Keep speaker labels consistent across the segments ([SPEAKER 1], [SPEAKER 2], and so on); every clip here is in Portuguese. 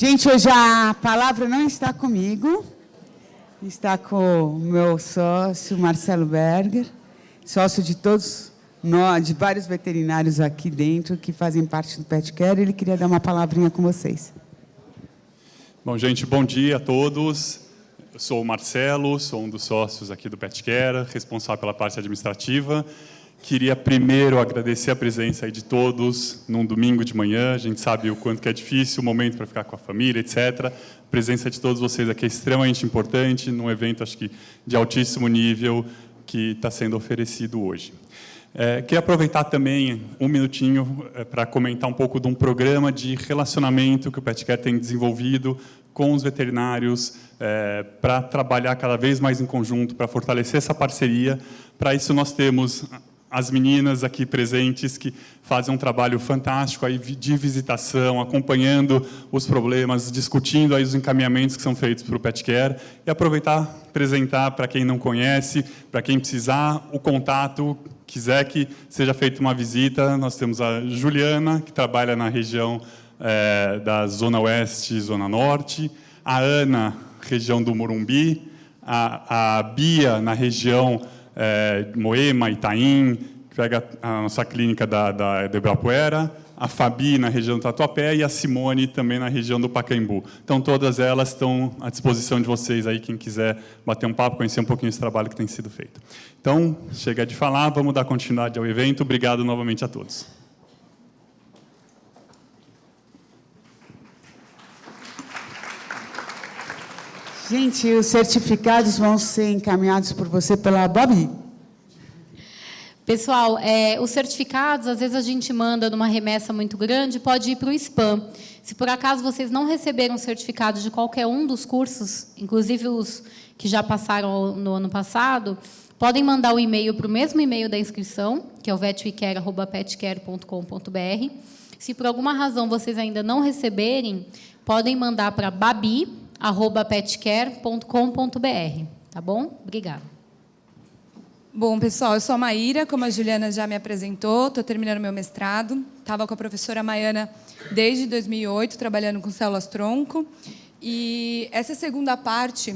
[SPEAKER 1] Gente, hoje a palavra não está comigo, está com o meu sócio, Marcelo Berger, sócio de todos nós, de vários veterinários aqui dentro, que fazem parte do PetCare. Ele queria dar uma palavrinha com vocês.
[SPEAKER 2] Bom, gente, bom dia a todos. Eu sou o Marcelo, sou um dos sócios aqui do PetCare, responsável pela parte administrativa. Queria primeiro agradecer a presença aí de todos num domingo de manhã. A gente sabe o quanto que é difícil o momento para ficar com a família, etc. A presença de todos vocês aqui é extremamente importante num evento, acho que, de altíssimo nível que está sendo oferecido hoje. Queria aproveitar também um minutinho para comentar um pouco de um programa de relacionamento que o PetCare tem desenvolvido com os veterinários para trabalhar cada vez mais em conjunto, para fortalecer essa parceria. Para isso, nós temos as meninas aqui presentes que fazem um trabalho fantástico aí de visitação, acompanhando os problemas, discutindo aí os encaminhamentos que são feitos para o PetCare, e aproveitar, apresentar para quem não conhece, para quem precisar, o contato, quiser que seja feita uma visita. Nós temos a Juliana, que trabalha na região da Zona Oeste e Zona Norte, a Ana, região do Morumbi, a Bia, na região Moema, Itaim, que pega a nossa clínica da Ibirapuera, a Fabi na região do Tatuapé e a Simone também na região do Pacaembu. Então, todas elas estão à disposição de vocês aí, quem quiser bater um papo, conhecer um pouquinho esse trabalho que tem sido feito. Então, chega de falar, vamos dar continuidade ao evento. Obrigado novamente a todos.
[SPEAKER 1] Gente, os certificados vão ser encaminhados por você pela Babi.
[SPEAKER 3] Pessoal, os certificados, às vezes a gente manda numa remessa muito grande, pode ir para o spam. Se por acaso vocês não receberam certificado de qualquer um dos cursos, inclusive os que já passaram no ano passado, podem mandar o e-mail para o mesmo e-mail da inscrição, que é o vetwecare@petcare.com.br. Se por alguma razão vocês ainda não receberem, podem mandar para babi@petcare.com.br. Tá bom? Obrigada.
[SPEAKER 4] Bom, pessoal, eu sou a Maíra, como a Juliana já me apresentou, estou terminando meu mestrado. Estava com a professora Maiana desde 2008, trabalhando com células-tronco. E essa segunda parte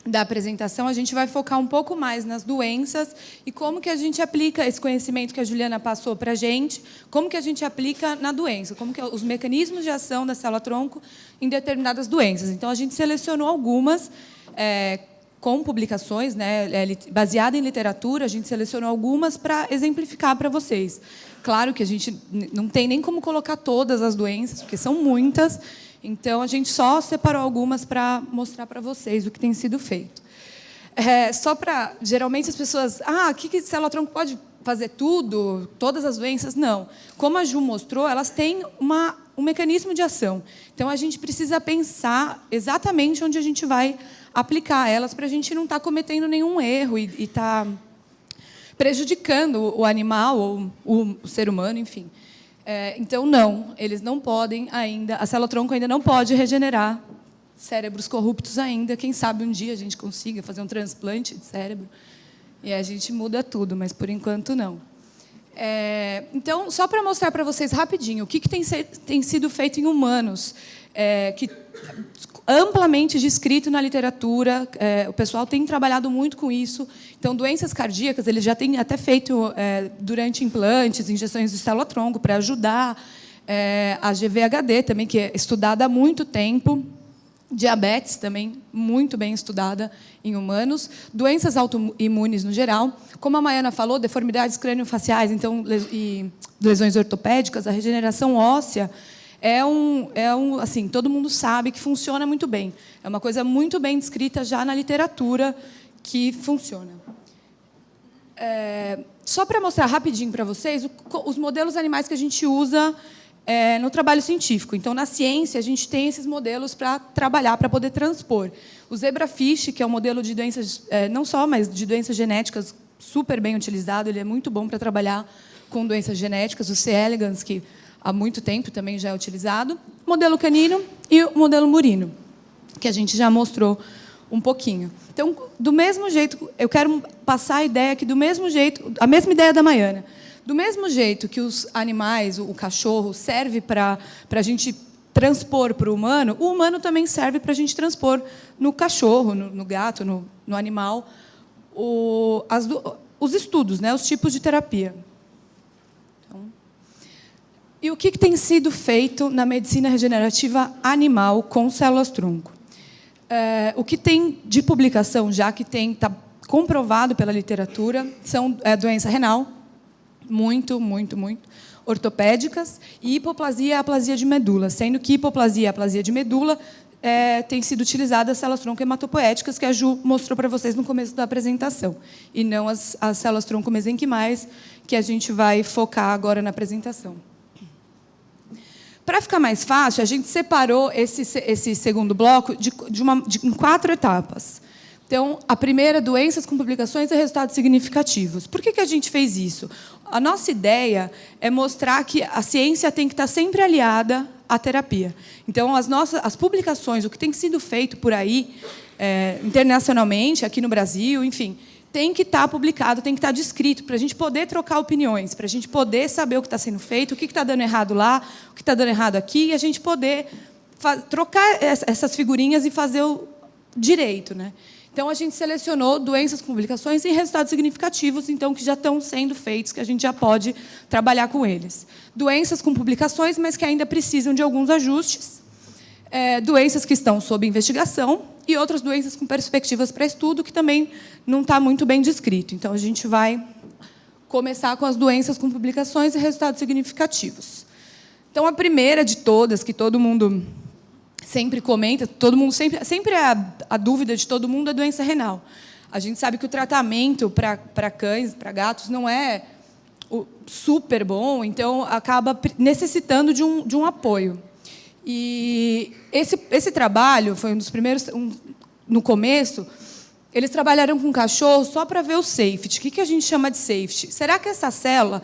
[SPEAKER 4] da apresentação, a gente vai focar um pouco mais nas doenças e como que a gente aplica esse conhecimento que a Juliana passou para a gente, como que a gente aplica na doença, como que os mecanismos de ação da célula-tronco em determinadas doenças. Então, a gente selecionou algumas com publicações, né, baseada em literatura, a gente selecionou algumas para exemplificar para vocês. Claro que a gente não tem nem como colocar todas as doenças, porque são muitas, então a gente só separou algumas para mostrar para vocês o que tem sido feito. Só para... Geralmente as pessoas... que célula-tronco pode fazer tudo, todas as doenças? Não. Como a Ju mostrou, elas têm um mecanismo de ação. Então, a gente precisa pensar exatamente onde a gente vai aplicar elas para a gente não estar cometendo nenhum erro e estar prejudicando o animal ou o ser humano, enfim. Então, não, eles não podem ainda... A célula-tronco ainda não pode regenerar cérebros corruptos ainda. Quem sabe um dia a gente consiga fazer um transplante de cérebro e a gente muda tudo, mas, por enquanto, não. Então, só para mostrar para vocês rapidinho o que tem sido feito em humanos, que amplamente descrito na literatura, o pessoal tem trabalhado muito com isso. Então, doenças cardíacas, eles já têm até feito, durante implantes, injeções de célula-tronco para ajudar. A GVHD também, que é estudada há muito tempo. Diabetes também, muito bem estudada em humanos. Doenças autoimunes no geral. Como a Maiana falou, deformidades crâniofaciais, então, e lesões ortopédicas, a regeneração óssea assim, todo mundo sabe que funciona muito bem. É uma coisa muito bem descrita já na literatura que funciona. Só para mostrar rapidinho para vocês os modelos animais que a gente usa no trabalho científico. Então, na ciência, a gente tem esses modelos para trabalhar, para poder transpor. O zebrafish, que é um modelo de doenças, não só, mas de doenças genéticas, super bem utilizado, ele é muito bom para trabalhar com doenças genéticas. O C. elegans, que há muito tempo também já é utilizado. O modelo canino e o modelo murino, que a gente já mostrou um pouquinho. Então, do mesmo jeito, eu quero passar a ideia que, do mesmo jeito, a mesma ideia da Maiana, do mesmo jeito que os animais, o cachorro, serve para a gente transpor para o humano também serve para a gente transpor no cachorro, no gato, no animal, os estudos, né, os tipos de terapia. Então, e o que tem sido feito na medicina regenerativa animal com células-tronco? O que tem de publicação, já que está comprovado pela literatura, são doença renal, muito ortopédicas, e hipoplasia e aplasia de medula, sendo que hipoplasia e aplasia de medula tem sido utilizada as células-tronco hematopoéticas, que a Ju mostrou para vocês no começo da apresentação, e não as células-tronco mesenquimais, que a gente vai focar agora na apresentação. Para ficar mais fácil, a gente separou esse segundo bloco em 4 etapas. Então, a primeira, doenças com publicações e resultados significativos. Por que a gente fez isso? A nossa ideia é mostrar que a ciência tem que estar sempre aliada à terapia. Então, as publicações, o que tem sido feito por aí, internacionalmente, aqui no Brasil, enfim, tem que estar publicado, tem que estar descrito, para a gente poder trocar opiniões, para a gente poder saber o que está sendo feito, o que está dando errado lá, o que está dando errado aqui, e a gente poder trocar essas figurinhas e fazer o direito, né? Então, a gente selecionou doenças com publicações e resultados significativos, então, que já estão sendo feitos, que a gente já pode trabalhar com eles. Doenças com publicações, mas que ainda precisam de alguns ajustes. Doenças que estão sob investigação e outras doenças com perspectivas para estudo, que também não está muito bem descrito. Então, a gente vai começar com as doenças com publicações e resultados significativos. Então, a primeira de todas, que todo mundo sempre comenta, todo mundo sempre a dúvida de todo mundo é a doença renal. A gente sabe que o tratamento para cães, para gatos, não é super bom, então acaba necessitando de um apoio. E esse trabalho foi um dos primeiros, no começo, eles trabalharam com cachorro só para ver o safety. O que a gente chama de safety? Será que essa célula...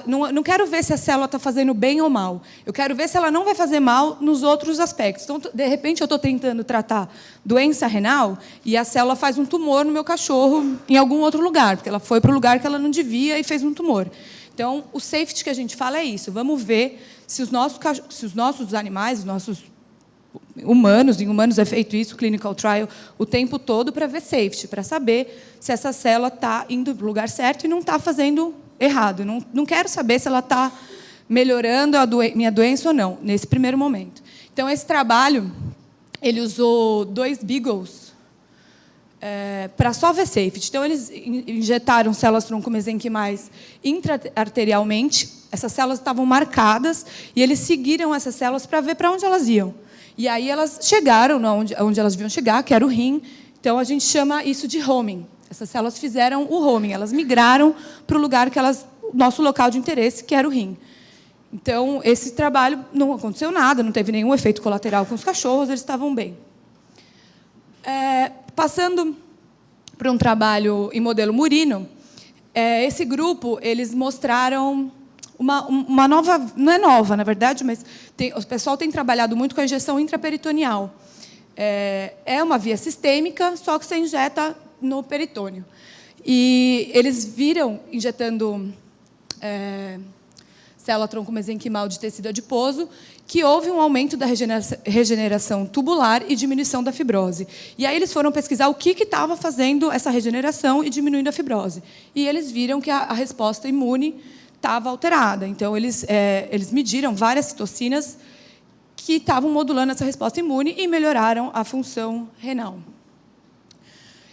[SPEAKER 4] não quero ver se a célula está fazendo bem ou mal. Eu quero ver se ela não vai fazer mal nos outros aspectos. Então, de repente, eu estou tentando tratar doença renal e a célula faz um tumor no meu cachorro em algum outro lugar, porque ela foi para o lugar que ela não devia e fez um tumor. Então, o safety que a gente fala é isso. Vamos ver se os nossos animais, os nossos humanos, em humanos é feito isso, clinical trial, o tempo todo para ver safety, para saber se essa célula está indo para o lugar certo e não está fazendo errado. Não quero saber se ela está melhorando minha doença ou não, nesse primeiro momento. Então, esse trabalho, ele usou 2 beagles para só ver safety. Então, eles injetaram células-tronco mesenquimais intra-arterialmente, essas células estavam marcadas, e eles seguiram essas células para ver para onde elas iam. E aí elas chegaram onde elas deviam chegar, que era o rim. Então, a gente chama isso de homing. Essas células fizeram o homing, elas migraram para o lugar nosso local de interesse, que era o rim. Então, esse trabalho não aconteceu nada, não teve nenhum efeito colateral com os cachorros, eles estavam bem. Passando para um trabalho em modelo murino, esse grupo, eles mostraram uma nova, não é nova, na verdade, mas o pessoal tem trabalhado muito com a injeção intraperitoneal. É uma via sistêmica, só que você injeta no peritônio. E eles viram, injetando célula-tronco mesenquimal de tecido adiposo, que houve um aumento da regeneração tubular e diminuição da fibrose. E aí eles foram pesquisar o que estava fazendo essa regeneração e diminuindo a fibrose. E eles viram que a resposta imune estava alterada. Então, eles mediram várias citocinas que estavam modulando essa resposta imune e melhoraram a função renal.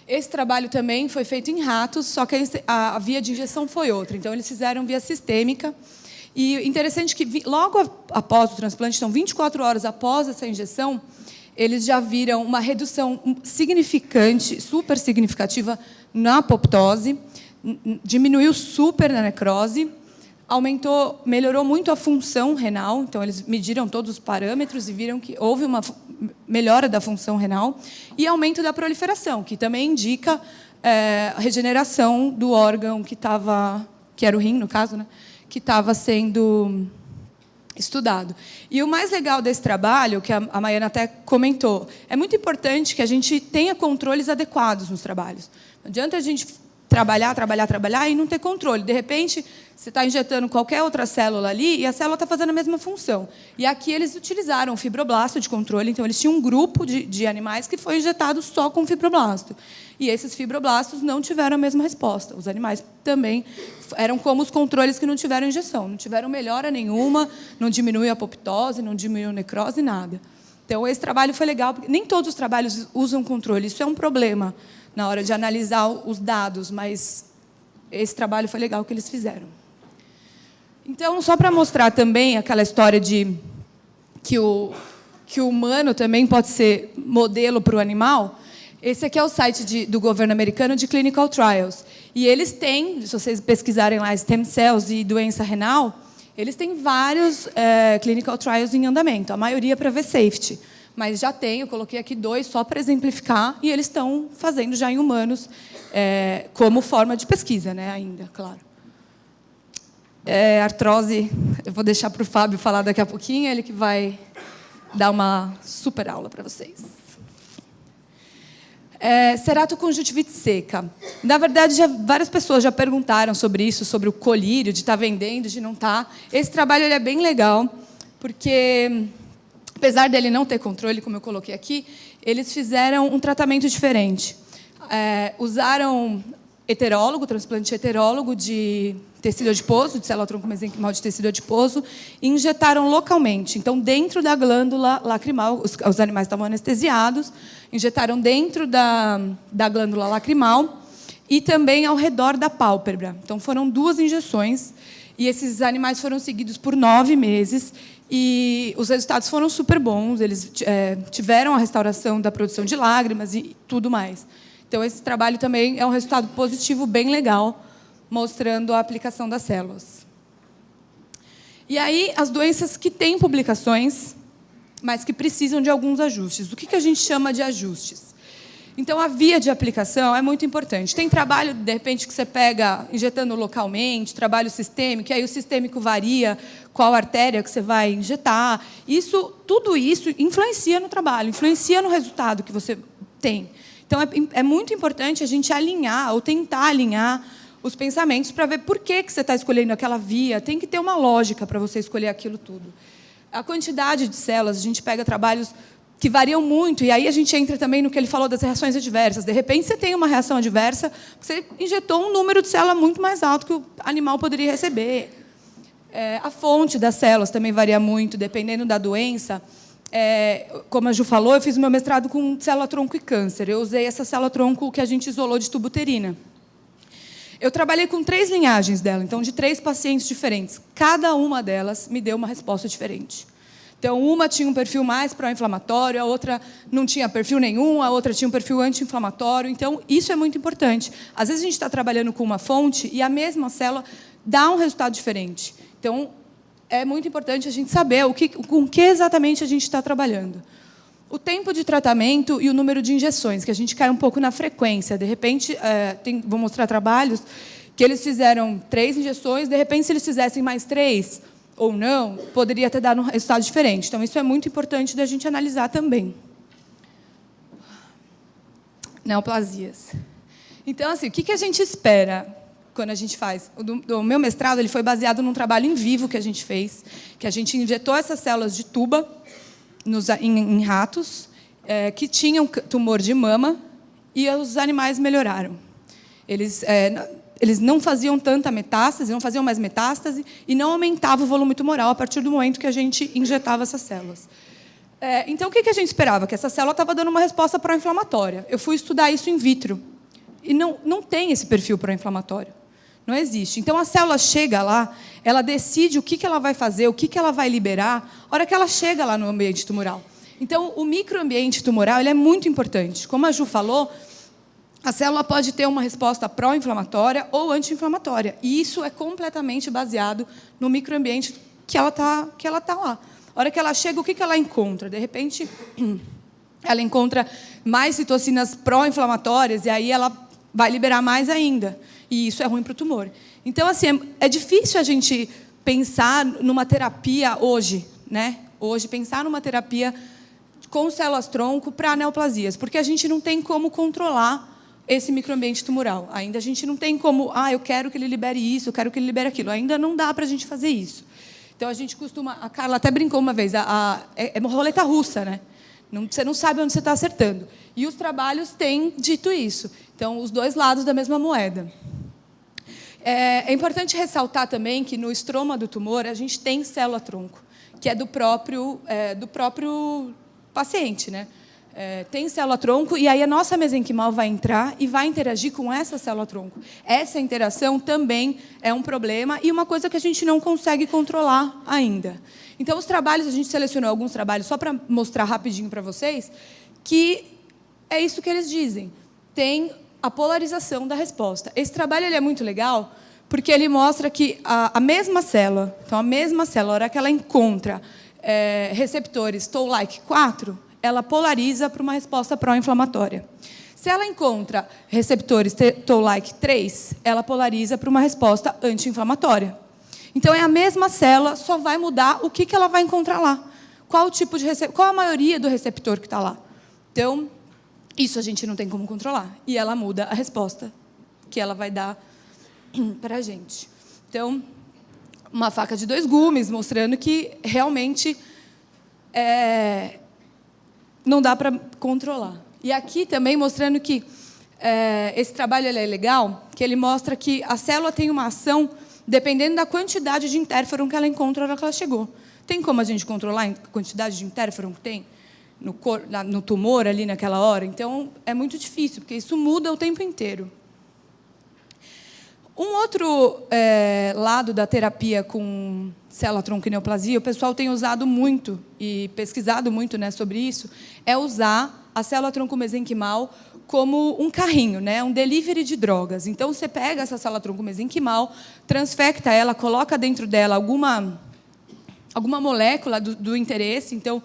[SPEAKER 4] Esse trabalho também foi feito em ratos, só que a via de injeção foi outra. Então, eles fizeram via sistêmica. E interessante que, logo após o transplante, então, 24 horas após essa injeção, eles já viram uma redução significante, super significativa, na apoptose, diminuiu super na necrose, melhorou muito a função renal. Então, eles mediram todos os parâmetros e viram que houve uma melhora da função renal e aumento da proliferação, que também indica a regeneração do órgão que era o rim, no caso, né, que estava sendo estudado. E o mais legal desse trabalho, que a Maiana até comentou, é muito importante que a gente tenha controles adequados nos trabalhos. Não adianta a gente trabalhar e não ter controle. De repente, você está injetando qualquer outra célula ali e a célula está fazendo a mesma função. E aqui eles utilizaram o fibroblasto de controle, então eles tinham um grupo de animais que foi injetado só com fibroblasto. E esses fibroblastos não tiveram a mesma resposta. Os animais também eram como os controles que não tiveram injeção. Não tiveram melhora nenhuma, não diminuiu a apoptose, não diminuiu a necrose, nada. Então, esse trabalho foi legal, porque nem todos os trabalhos usam controle. Isso é um problema na hora de analisar os dados, mas esse trabalho foi legal que eles fizeram. Então, só para mostrar também aquela história de que o humano também pode ser modelo para o animal, esse aqui é o site do governo americano de Clinical Trials. E eles têm, se vocês pesquisarem lá stem cells e doença renal, eles têm vários clinical trials em andamento, a maioria para ver safety. Mas já tem, eu coloquei aqui 2 só para exemplificar, e eles estão fazendo já em humanos como forma de pesquisa, né, ainda, claro. Artrose, eu vou deixar para o Fábio falar daqui a pouquinho, ele que vai dar uma super aula para vocês. Ceratoconjuntivite seca. Na verdade, várias pessoas já perguntaram sobre isso, sobre o colírio, de estar vendendo, de não estar. Esse trabalho ele é bem legal, porque, apesar dele não ter controle, como eu coloquei aqui, eles fizeram um tratamento diferente. Usaram transplante heterólogo de tecido adiposo, de célula-tronco mesenquimal de tecido adiposo, e injetaram localmente. Então, dentro da glândula lacrimal, os animais estavam anestesiados, injetaram dentro da glândula lacrimal e também ao redor da pálpebra. Então, foram 2 injeções, e esses animais foram seguidos por 9 meses, e os resultados foram super bons, eles tiveram a restauração da produção de lágrimas e tudo mais. Então, esse trabalho também é um resultado positivo bem legal, mostrando a aplicação das células. E aí, as doenças que têm publicações, mas que precisam de alguns ajustes. O que a gente chama de ajustes? Então, a via de aplicação é muito importante. Tem trabalho, de repente, que você pega injetando localmente, trabalho sistêmico, e aí o sistêmico varia qual artéria que você vai injetar. Tudo isso influencia no trabalho, influencia no resultado que você tem. Então, é muito importante a gente alinhar, ou tentar alinhar, os pensamentos para ver por que você está escolhendo aquela via. Tem que ter uma lógica para você escolher aquilo tudo. A quantidade de células, a gente pega trabalhos que variam muito, e aí a gente entra também no que ele falou das reações adversas. De repente, você tem uma reação adversa, você injetou um número de célula muito mais alto que o animal poderia receber. A fonte das células também varia muito, dependendo da doença. Como a Ju falou, eu fiz o meu mestrado com célula-tronco e câncer. Eu usei essa célula-tronco que a gente isolou de tubo uterina. Eu trabalhei com 3 linhagens dela, então, de 3 pacientes diferentes. Cada uma delas me deu uma resposta diferente. Então, uma tinha um perfil mais pró-inflamatório, a outra não tinha perfil nenhum, a outra tinha um perfil anti-inflamatório. Então, isso é muito importante. Às vezes, a gente está trabalhando com uma fonte e a mesma célula dá um resultado diferente. Então, é muito importante a gente saber com que exatamente a gente está trabalhando. O tempo de tratamento e o número de injeções, que a gente cai um pouco na frequência. De repente, vou mostrar trabalhos que eles fizeram 3 injeções, de repente, se eles fizessem mais 3 ou não, poderia ter dado um resultado diferente. Então, isso é muito importante da gente analisar também. Neoplasias. Então, assim, o que a gente espera quando a gente faz? O meu mestrado ele foi baseado num trabalho em vivo que a gente fez, que a gente injetou essas células de tuba em ratos que tinham tumor de mama, e os animais melhoraram. Eles não faziam tanta metástase, não faziam mais metástase, e não aumentava o volume tumoral a partir do momento que a gente injetava essas células. Então, o que a gente esperava? Que essa célula estava dando uma resposta pró-inflamatória. Eu fui estudar isso in vitro, e não tem esse perfil pró-inflamatório. Não existe. Então, a célula chega lá, ela decide o que ela vai fazer, o que ela vai liberar, a hora que ela chega lá no ambiente tumoral. Então, o microambiente tumoral ele é muito importante. Como a Ju falou, a célula pode ter uma resposta pró-inflamatória ou anti-inflamatória. E isso é completamente baseado no microambiente que ela tá lá. A hora que ela chega, o que ela encontra? De repente, ela encontra mais citocinas pró-inflamatórias, e aí ela vai liberar mais ainda. E isso é ruim para o tumor. Então, assim, é difícil a gente pensar numa terapia hoje, né? Hoje, pensar numa terapia com células-tronco para neoplasias, porque a gente não tem como controlar esse microambiente tumoral. Ainda a gente não tem como, eu quero que ele libere isso, eu quero que ele libere aquilo. Ainda não dá para a gente fazer isso. Então, a gente costuma... A Carla até brincou uma vez, é uma roleta russa, né? Você não sabe onde você está acertando. E os trabalhos têm dito isso. Então, os dois lados da mesma moeda. É importante ressaltar também que, no estroma do tumor, a gente tem célula-tronco, que é do próprio paciente, né? Tem célula-tronco, e aí a nossa mesenquimal vai entrar e vai interagir com essa célula-tronco. Essa interação também é um problema e uma coisa que a gente não consegue controlar ainda. Então, os trabalhos, a gente selecionou alguns trabalhos só para mostrar rapidinho para vocês, que é isso que eles dizem. Tem a polarização da resposta. Esse trabalho ele é muito legal, porque ele mostra que a mesma célula, então, a mesma célula, a hora que ela encontra receptores Toll-like 4, ela polariza para uma resposta pró-inflamatória. Se ela encontra receptores Toll-like 3, ela polariza para uma resposta anti-inflamatória. Então, é a mesma célula, só vai mudar o que ela vai encontrar lá. Qual a maioria do receptor que está lá. Então, isso a gente não tem como controlar. E ela muda a resposta que ela vai dar para a gente. Então, uma faca de dois gumes, mostrando que, realmente, não dá para controlar. E aqui também mostrando que esse trabalho ele é legal, que ele mostra que a célula tem uma ação dependendo da quantidade de interferon que ela encontra na hora que ela chegou. Tem como a gente controlar a quantidade de interferon que tem no tumor ali naquela hora? Então, é muito difícil, porque isso muda o tempo inteiro. Um outro lado da terapia com célula-tronco e neoplasia, o pessoal tem usado muito e pesquisado muito, né, sobre isso, é usar a célula-tronco mesenquimal como um carrinho, né, um delivery de drogas. Então, você pega essa célula-tronco mesenquimal, transfecta ela, coloca dentro dela alguma molécula do interesse. Então,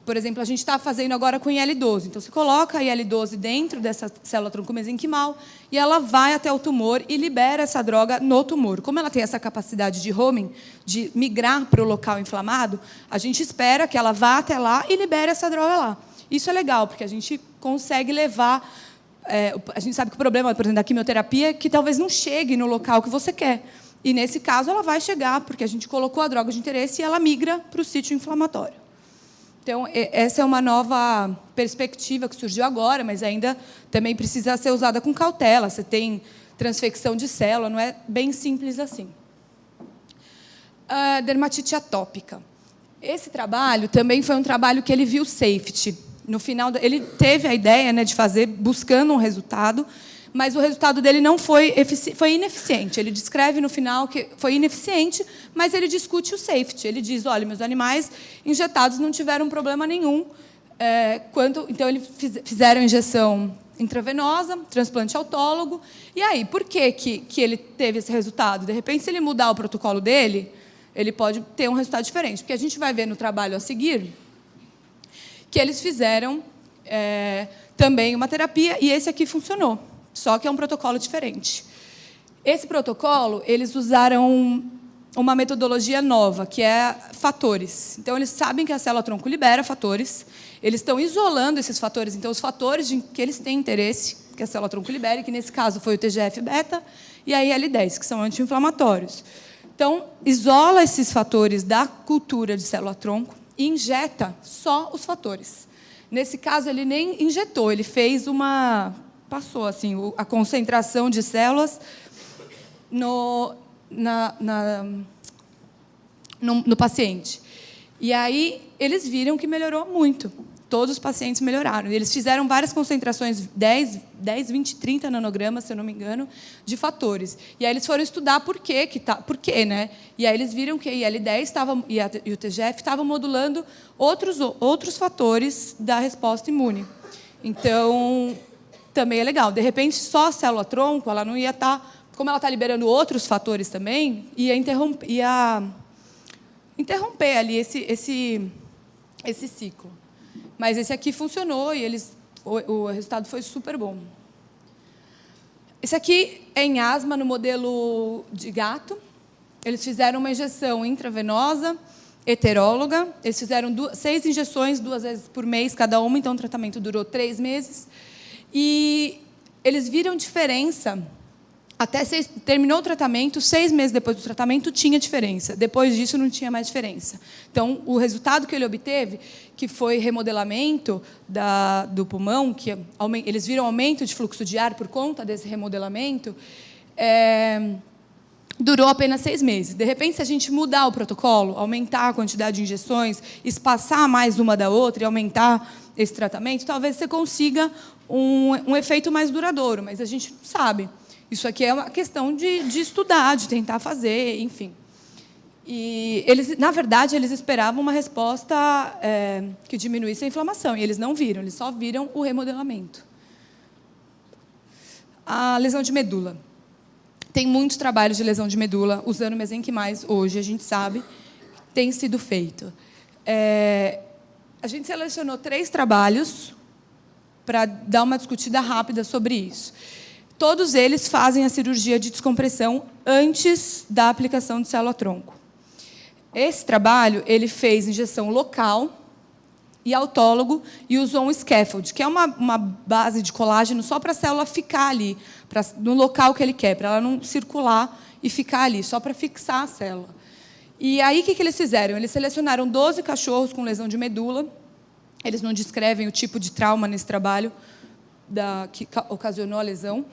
[SPEAKER 4] por exemplo, a gente está fazendo agora com IL-12. Então, você coloca a IL-12 dentro dessa célula-tronco mesenquimal e ela vai até o tumor e libera essa droga no tumor. Como ela tem essa capacidade de homing, de migrar para o local inflamado, a gente espera que ela vá até lá e libere essa droga lá. Isso é legal, porque a gente consegue levar... a gente sabe que o problema, por exemplo, da quimioterapia é que talvez não chegue no local que você quer. E, nesse caso, ela vai chegar, porque a gente colocou a droga de interesse e ela migra para o sítio inflamatório. Então, essa é uma nova perspectiva que surgiu agora, mas ainda também precisa ser usada com cautela. Você tem transfecção de célula, não é bem simples assim. Dermatite atópica. Esse trabalho também foi um trabalho que ele viu safety. No final, ele teve a ideia, né, de fazer, buscando um resultado, mas o resultado dele não foi ineficiente. Ele descreve no final que foi ineficiente, mas ele discute o safety. Ele diz, olha, meus animais injetados não tiveram problema nenhum. Então, eles fizeram injeção intravenosa, transplante autólogo. E aí, por que ele teve esse resultado? De repente, se ele mudar o protocolo dele, ele pode ter um resultado diferente. Porque a gente vai ver no trabalho a seguir que eles fizeram também uma terapia, e esse aqui funcionou. Só que é um protocolo diferente. Esse protocolo, eles usaram uma metodologia nova, que é fatores. Então, eles sabem que a célula-tronco libera fatores, eles estão isolando esses fatores. Então, os fatores que eles têm interesse, que a célula-tronco libere, que, nesse caso, foi o TGF-beta e a IL-10, que são anti-inflamatórios. Então, isola esses fatores da cultura de célula-tronco e injeta só os fatores. Nesse caso, ele nem injetou, ele fez passou assim, a concentração de células no paciente. E aí, eles viram que melhorou muito. Todos os pacientes melhoraram. Eles fizeram várias concentrações, 10, 20, 30 nanogramas, se eu não me engano, de fatores. E aí eles foram estudar por quê, né? E aí eles viram que a IL-10 e o TGF estavam modulando outros fatores da resposta imune. Então, também é legal. De repente, só a célula-tronco, ela não ia estar... Como ela está liberando outros fatores também, ia interromper ali esse ciclo. Mas esse aqui funcionou e o resultado foi super bom. Esse aqui é em asma, no modelo de gato. Eles fizeram uma injeção intravenosa, heteróloga. Eles fizeram 6 injeções, 2 vezes por mês cada uma, então o tratamento durou 3 meses. E eles viram diferença. Terminou o tratamento, 6 meses depois do tratamento, tinha diferença. Depois disso, não tinha mais diferença. Então, o resultado que ele obteve, que foi remodelamento do pulmão, que eles viram aumento de fluxo de ar por conta desse remodelamento, durou apenas 6 meses. De repente, se a gente mudar o protocolo, aumentar a quantidade de injeções, espaçar mais uma da outra e aumentar esse tratamento, talvez você consiga um efeito mais duradouro. Mas a gente não sabe. Isso aqui é uma questão de estudar, de tentar fazer, enfim. E na verdade, eles esperavam uma resposta que diminuísse a inflamação, e eles não viram, eles só viram o remodelamento. A lesão de medula. Tem muitos trabalhos de lesão de medula usando mesenquimais hoje, a gente sabe, tem sido feito. A gente selecionou 3 trabalhos para dar uma discutida rápida sobre isso. Todos eles fazem a cirurgia de descompressão antes da aplicação de célula-tronco. Esse trabalho ele fez injeção local e autólogo e usou um scaffold, que é uma base de colágeno só para a célula ficar ali, no local que ele quer, para ela não circular e ficar ali, só para fixar a célula. E aí, o que eles fizeram? Eles selecionaram 12 cachorros com lesão de medula. Eles não descrevem o tipo de trauma nesse trabalho que ocasionou a lesão.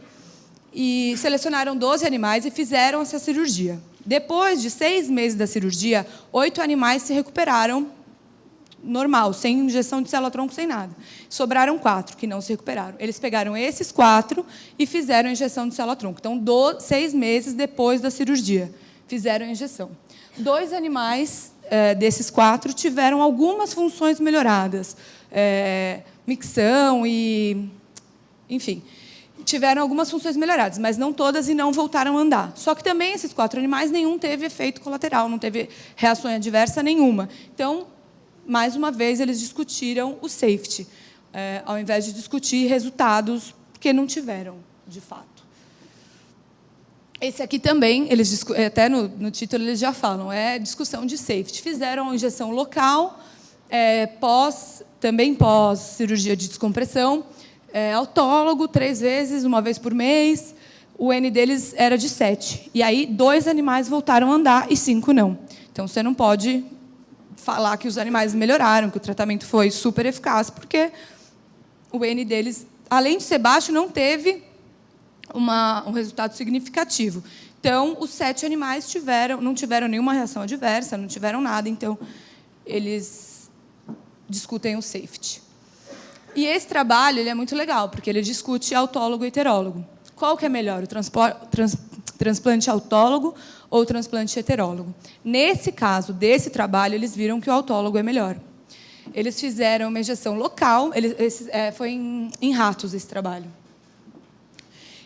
[SPEAKER 4] E selecionaram 12 animais e fizeram essa cirurgia. Depois de 6 meses da cirurgia, 8 animais se recuperaram normal, sem injeção de célula-tronco, sem nada. Sobraram 4 que não se recuperaram. Eles pegaram esses 4 e fizeram a injeção de célula-tronco. Então, 6 meses depois da cirurgia, fizeram a injeção. 2 animais desses 4 tiveram algumas funções melhoradas. Micção e... enfim... tiveram algumas funções melhoradas, mas não todas, e não voltaram a andar. Só que também esses 4 animais, nenhum teve efeito colateral, não teve reação adversa nenhuma. Então, mais uma vez, eles discutiram o safety, ao invés de discutir resultados que não tiveram, de fato. Esse aqui também, até no título eles já falam, é discussão de safety. Fizeram a injeção local, também pós cirurgia de descompressão, autólogo, 3 vezes, 1 vez por mês. O N deles era de 7. E aí, 2 animais voltaram a andar e 5 não. Então, você não pode falar que os animais melhoraram, que o tratamento foi super eficaz, porque o N deles, além de ser baixo, não teve um resultado significativo. Então, os 7 animais não tiveram nenhuma reação adversa, não tiveram nada. Então, eles discutem o safety. E esse trabalho ele é muito legal, porque ele discute autólogo e heterólogo. Qual que é melhor, o transplante autólogo ou o transplante heterólogo? Nesse caso, desse trabalho, eles viram que o autólogo é melhor. Eles fizeram uma injeção local, foi em ratos esse trabalho.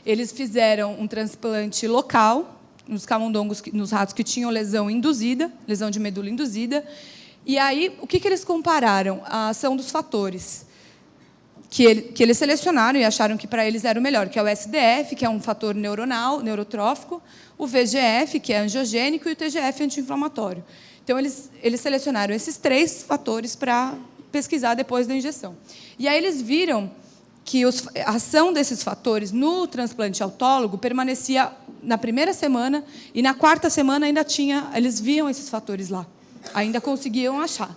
[SPEAKER 4] Eles fizeram um transplante local, nos camundongos, nos ratos que tinham lesão induzida, lesão de medula induzida. E aí, o que eles compararam? A ação dos fatores que eles selecionaram e acharam que para eles era o melhor, que é o SDF, que é um fator neuronal, neurotrófico, o VGF, que é angiogênico, e o TGF, anti-inflamatório. Então, eles selecionaram esses 3 fatores para pesquisar depois da injeção. E aí eles viram que a ação desses fatores no transplante autólogo permanecia na primeira semana, e na 4ª semana ainda eles viam esses fatores lá, ainda conseguiam achar.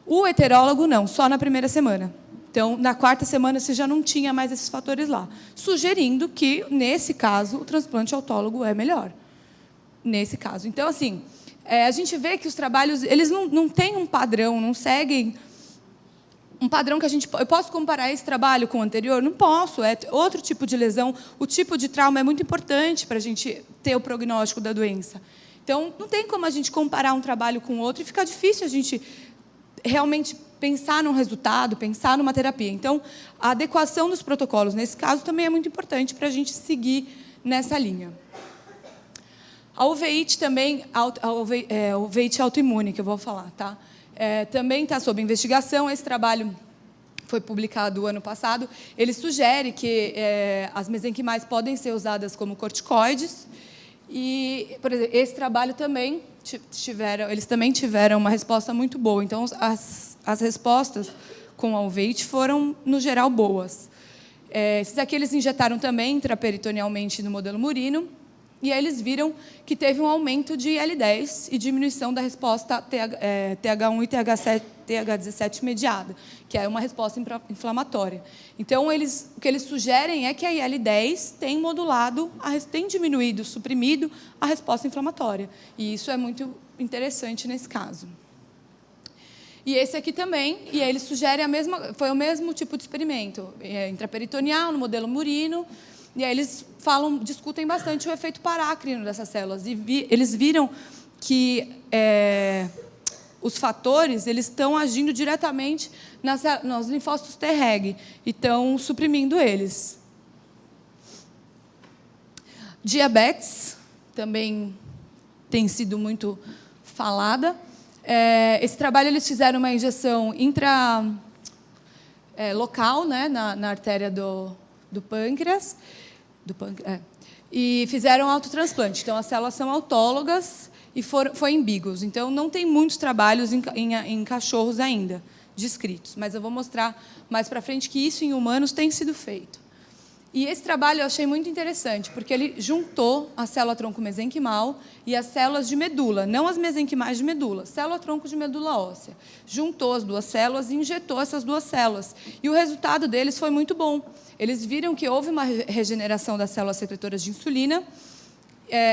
[SPEAKER 4] O heterólogo não, só na primeira semana. Então, na 4ª semana, você já não tinha mais esses fatores lá, sugerindo que, nesse caso, o transplante autólogo é melhor. Nesse caso. Então, assim, a gente vê que os trabalhos eles não têm um padrão, não seguem um padrão que eu posso comparar esse trabalho com o anterior? Não posso, é outro tipo de lesão. O tipo de trauma é muito importante para a gente ter o prognóstico da doença. Então, não tem como a gente comparar um trabalho com o outro, e fica difícil a gente realmente pensar num resultado, pensar numa terapia. Então, a adequação dos protocolos, nesse caso, também é muito importante para a gente seguir nessa linha. A uveíte também, a uveíte autoimune, que eu vou falar, tá? Também está sob investigação. Esse trabalho foi publicado ano passado. Ele sugere que as mesenquimais podem ser usadas como corticoides. E, por exemplo, esse trabalho também eles também tiveram uma resposta muito boa. Então, as respostas com a uveíte foram, no geral, boas. Esses aqui eles injetaram também intraperitonealmente no modelo murino, e aí eles viram que teve um aumento de L10 e diminuição da resposta TH1 e TH17 mediada, que é uma resposta inflamatória. Então, o que eles sugerem é que a IL-10 tem modulado, tem diminuído, suprimido a resposta inflamatória. E isso é muito interessante nesse caso. E esse aqui também, e aí eles sugerem foi o mesmo tipo de experimento, intraperitoneal, no modelo murino, e aí eles discutem bastante o efeito parácrino dessas células. E eles viram que os fatores eles estão agindo diretamente nos linfócitos Treg e estão suprimindo eles. Diabetes também tem sido muito falada. Esse trabalho eles fizeram uma injeção local, né, na artéria do pâncreas, e fizeram autotransplante. Então, as células são autólogas e foi em beagles. Então, não tem muitos trabalhos em cachorros ainda descritos, mas eu vou mostrar mais para frente que isso em humanos tem sido feito. E esse trabalho eu achei muito interessante, porque ele juntou a célula-tronco mesenquimal e as células de medula, não as mesenquimais de medula, célula-tronco de medula óssea. Juntou as duas células e injetou essas duas células. E o resultado deles foi muito bom. Eles viram que houve uma regeneração das células secretoras de insulina,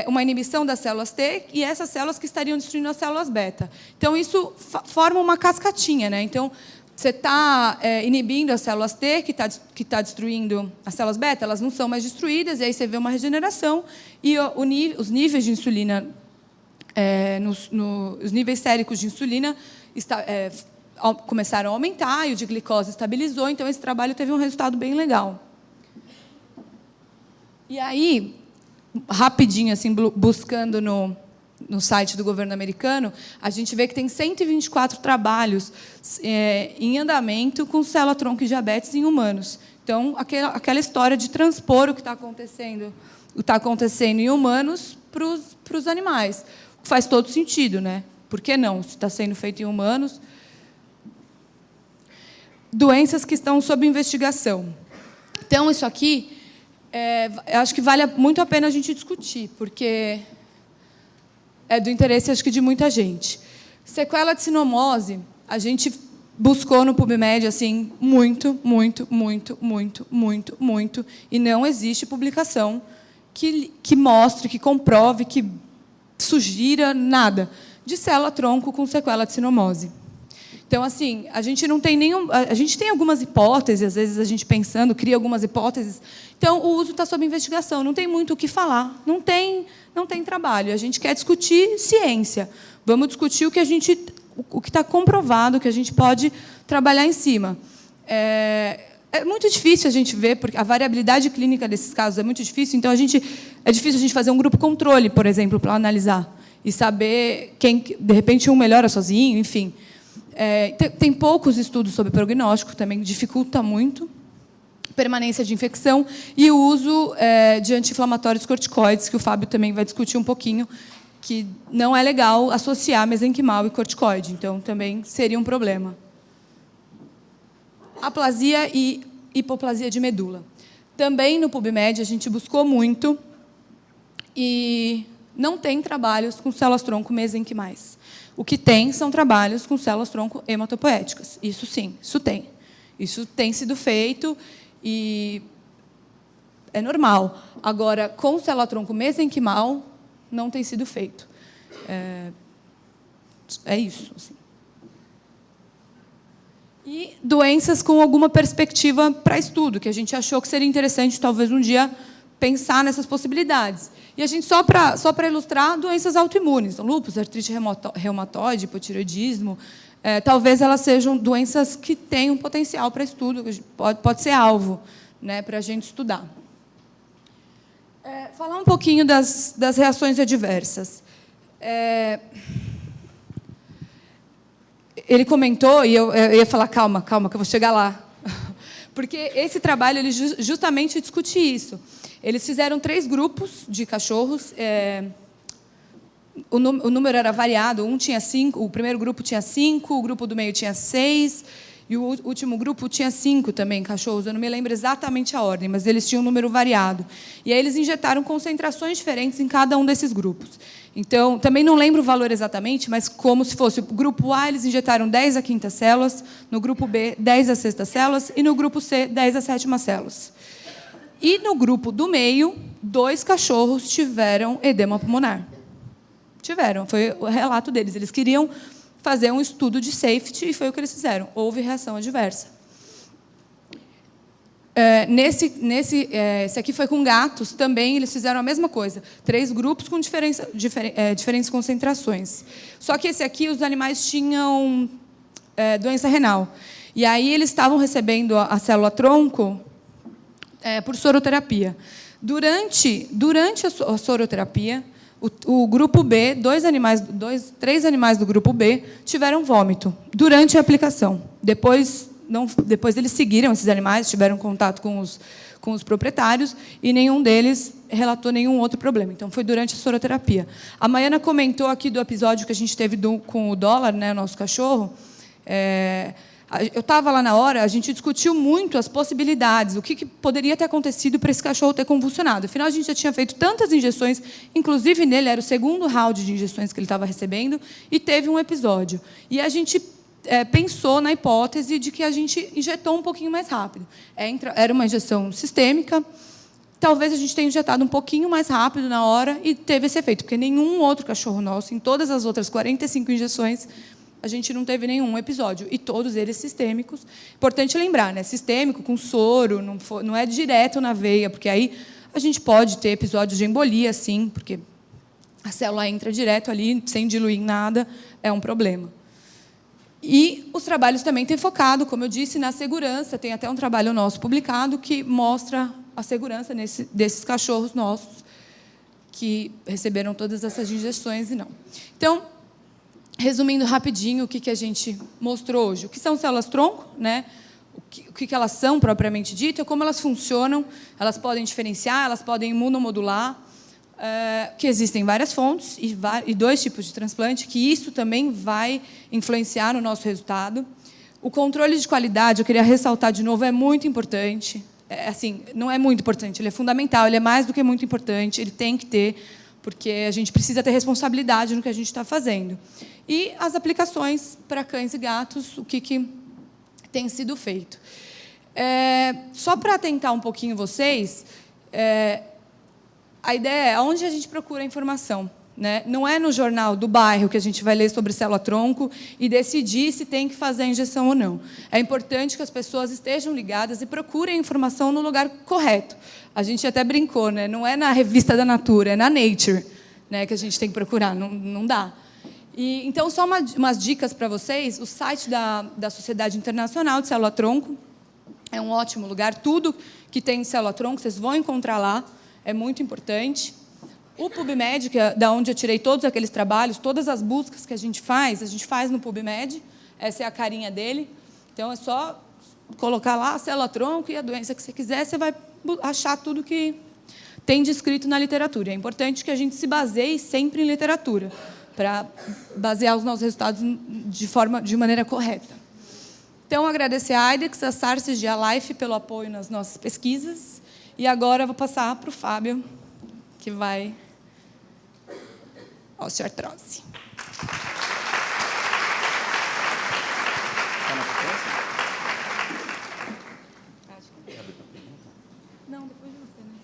[SPEAKER 4] uma inibição das células T e essas células que estariam destruindo as células beta. Então, isso forma uma cascatinha, né? Então, você está inibindo as células T, que tá destruindo as células beta, elas não são mais destruídas, e aí você vê uma regeneração, e os níveis de insulina, os níveis séricos de insulina começaram a aumentar, e o de glicose estabilizou, então esse trabalho teve um resultado bem legal. E aí, rapidinho, assim, buscando no site do governo americano, a gente vê que tem 124 trabalhos em andamento com célula-tronco e diabetes em humanos. Então, aquela história de transpor o que está acontecendo em humanos para os animais. Faz todo sentido, né? Por que não? Se está sendo feito em humanos. Doenças que estão sob investigação. Então, isso aqui, eu acho que vale muito a pena a gente discutir, porque é do interesse, acho que, de muita gente. Sequela de sinomose, a gente buscou no PubMed assim, muito, e não existe publicação que mostre, que comprove, que sugira nada de célula-tronco com sequela de sinomose. Então, assim, a gente não tem a gente tem algumas hipóteses, às vezes a gente pensando, cria algumas hipóteses. Então, o uso está sob investigação, não tem muito o que falar, não tem trabalho. A gente quer discutir ciência. Vamos discutir o que está comprovado, que a gente pode trabalhar em cima. É muito difícil a gente ver, porque a variabilidade clínica desses casos é muito difícil. Então, é difícil a gente fazer um grupo controle, por exemplo, para analisar e saber quem, de repente, um melhora sozinho, enfim. Tem poucos estudos sobre prognóstico, também dificulta muito. Permanência de infecção e o uso de anti-inflamatórios corticoides, que o Fábio também vai discutir um pouquinho, que não é legal associar mesenquimal e corticoide, então também seria um problema. Aplasia e hipoplasia de medula. Também no PubMed a gente buscou muito e não tem trabalhos com células-tronco mesenquimais. O que tem são trabalhos com células-tronco hematopoéticas. Isso sim, isso tem. Isso tem sido feito e é normal. Agora, com célula-tronco mesenquimal, não tem sido feito. É isso. Assim. E doenças com alguma perspectiva para estudo, que a gente achou que seria interessante, talvez, um dia, pensar nessas possibilidades. E a gente, só para ilustrar, doenças autoimunes. Então, lúpus, artrite reumatoide, hipotireoidismo. Talvez elas sejam doenças que têm um potencial para estudo, pode ser alvo, né, para a gente estudar. Falar um pouquinho das reações adversas. Ele comentou, e eu ia falar, calma, que eu vou chegar lá. Porque esse trabalho ele justamente discute isso. Eles fizeram 3 grupos de cachorros. O número era variado. Um tinha 5, o primeiro grupo tinha 5, o grupo do meio tinha 6, E o último grupo tinha 5 também cachorros, eu não me lembro exatamente a ordem, mas eles tinham um número variado. E aí eles injetaram concentrações diferentes em cada um desses grupos. Então, também não lembro o valor exatamente, mas como se fosse o grupo A, eles injetaram 10 a 5ª células, no grupo B, 10 a 6ª células, e no grupo C, 10 a 7ª células. E no grupo do meio, 2 cachorros tiveram edema pulmonar. Tiveram, foi o relato deles. Eles queriam fazer um estudo de safety, e foi o que eles fizeram. Houve reação adversa. Esse aqui foi com gatos, também eles fizeram a mesma coisa. 3 grupos com diferentes concentrações. Só que esse aqui, os animais tinham doença renal. E aí eles estavam recebendo a célula-tronco por soroterapia. Durante a soroterapia, o grupo B, 3 animais do grupo B tiveram vômito durante a aplicação. Depois eles seguiram esses animais, tiveram contato com os proprietários, e nenhum deles relatou nenhum outro problema. Então, foi durante a soroterapia. A Maiana comentou aqui do episódio que a gente teve com o Dólar, né, nosso cachorro. Eu estava lá na hora, a gente discutiu muito as possibilidades, o que poderia ter acontecido para esse cachorro ter convulsionado. Afinal, a gente já tinha feito tantas injeções, inclusive nele, era o 2º round de injeções que ele estava recebendo, e teve um episódio. E a gente pensou na hipótese de que a gente injetou um pouquinho mais rápido. Era uma injeção sistêmica, talvez a gente tenha injetado um pouquinho mais rápido na hora e teve esse efeito, porque nenhum outro cachorro nosso, em todas as outras 45 injeções, a gente não teve nenhum episódio, e todos eles sistêmicos. Importante lembrar, né? Sistêmico, com soro, não é direto na veia, porque aí a gente pode ter episódios de embolia, sim, porque a célula entra direto ali, sem diluir em nada, é um problema. E os trabalhos também têm focado, como eu disse, na segurança. Tem até um trabalho nosso publicado que mostra a segurança desses cachorros nossos que receberam todas essas injeções e não. Então, resumindo rapidinho o que a gente mostrou hoje. O que são células-tronco, né? O que elas são, propriamente dito, como elas funcionam. Elas podem diferenciar, elas podem imunomodular, que existem várias fontes e 2 tipos de transplante, que isso também vai influenciar no nosso resultado. O controle de qualidade, eu queria ressaltar de novo, é muito importante. Assim, não é muito importante, ele é fundamental, ele é mais do que muito importante, ele tem que ter, porque a gente precisa ter responsabilidade no que a gente está fazendo. E as aplicações para cães e gatos, o que tem sido feito. Só para atentar um pouquinho vocês, a ideia é onde a gente procura a informação. Né? Não é no jornal do bairro que a gente vai ler sobre célula-tronco e decidir se tem que fazer a injeção ou não. É importante que as pessoas estejam ligadas e procurem a informação no lugar correto. A gente até brincou, né? Não é na revista da Natura, é na Nature, né, que a gente tem que procurar, não dá. Então, só umas dicas para vocês. O site da Sociedade Internacional de Célula-Tronco é um ótimo lugar. Tudo que tem célula-tronco, vocês vão encontrar lá. É muito importante. O PubMed, que é da onde eu tirei todos aqueles trabalhos, todas as buscas que a gente faz no PubMed. Essa é a carinha dele. Então, é só colocar lá a célula-tronco e a doença que você quiser, você vai achar tudo que tem descrito na literatura. É importante que a gente se baseie sempre em literatura, para basear os nossos resultados de maneira correta. Então, agradecer a IDEX, a SARCES e a Life pelo apoio nas nossas pesquisas. E agora eu vou passar para o Fábio, que vai osteoartrose. Não, depois de você, né?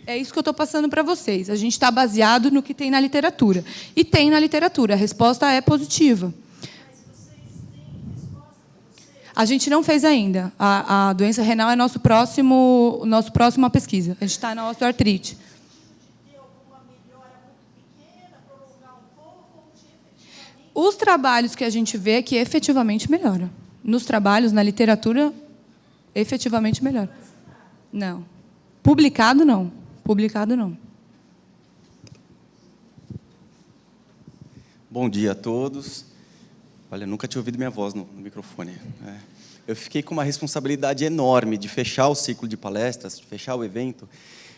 [SPEAKER 4] É isso que eu estou passando para vocês. A gente está baseado no que tem na literatura. E tem na literatura. A resposta é positiva. A gente não fez ainda. A doença renal é nosso próxima pesquisa. A gente está na osteoartrite. Os trabalhos que a gente vê é que efetivamente melhora. Nos trabalhos, na literatura, efetivamente melhora. Não. Publicado, não. Publicado, não.
[SPEAKER 5] Bom dia a todos. Olha, nunca tinha ouvido minha voz no microfone. Eu fiquei com uma responsabilidade enorme de fechar o ciclo de palestras, de fechar o evento.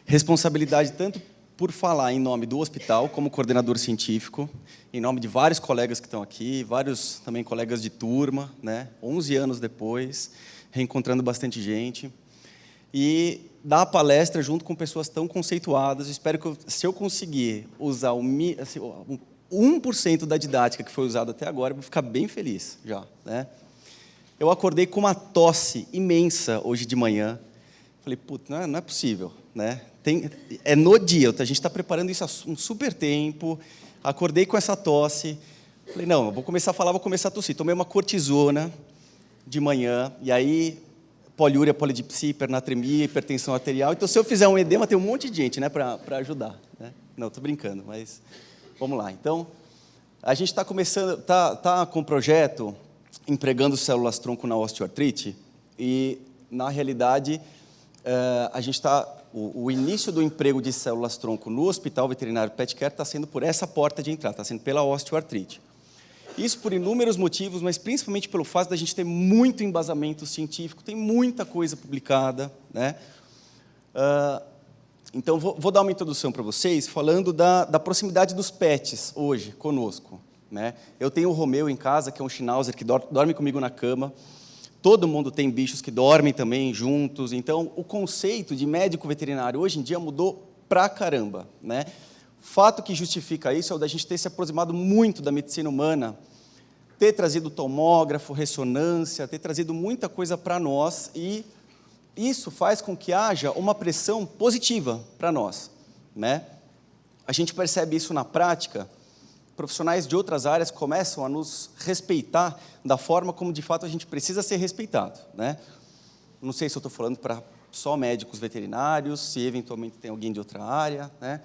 [SPEAKER 5] Responsabilidade tanto por falar em nome do hospital, como coordenador científico, em nome de vários colegas que estão aqui, vários também colegas de turma, né? 11 anos depois, reencontrando bastante gente. E dar a palestra junto com pessoas tão conceituadas. Espero que, se eu conseguir usar 1% da didática que foi usada até agora, eu vou ficar bem feliz já, né? Eu acordei com uma tosse imensa hoje de manhã. Falei, puta, não é possível, né? É no dia, a gente está preparando isso há um super tempo. Acordei com essa tosse. Falei, não, eu vou começar a falar, vou começar a tossir. Tomei uma cortisona de manhã, e aí poliúria, polidipsia, hipernatremia, hipertensão arterial. Então, se eu fizer um edema, tem um monte de gente, né, para ajudar, né? Não, estou brincando, mas vamos lá. Então, a gente está começando, tá com um projeto empregando células-tronco na osteoartrite, e, na realidade, a gente está... O início do emprego de células-tronco no Hospital Veterinário PetCare está sendo por essa porta de entrada, está sendo pela osteoartrite. Isso por inúmeros motivos, mas principalmente pelo fato da gente ter muito embasamento científico, tem muita coisa publicada, né? Então, vou dar uma introdução para vocês, falando da proximidade dos pets hoje conosco, né? Eu tenho o Romeu em casa, que é um Schnauzer, que dorme comigo na cama. Todo mundo tem bichos que dormem também juntos. Então, o conceito de médico veterinário hoje em dia mudou pra caramba, né? Fato que justifica isso é o da gente ter se aproximado muito da medicina humana, ter trazido tomógrafo, ressonância, ter trazido muita coisa para nós, e isso faz com que haja uma pressão positiva para nós, né? A gente percebe isso na prática. Profissionais de outras áreas começam a nos respeitar da forma como, de fato, a gente precisa ser respeitado, né? Não sei se eu estou falando para só médicos veterinários, se eventualmente tem alguém de outra área, né?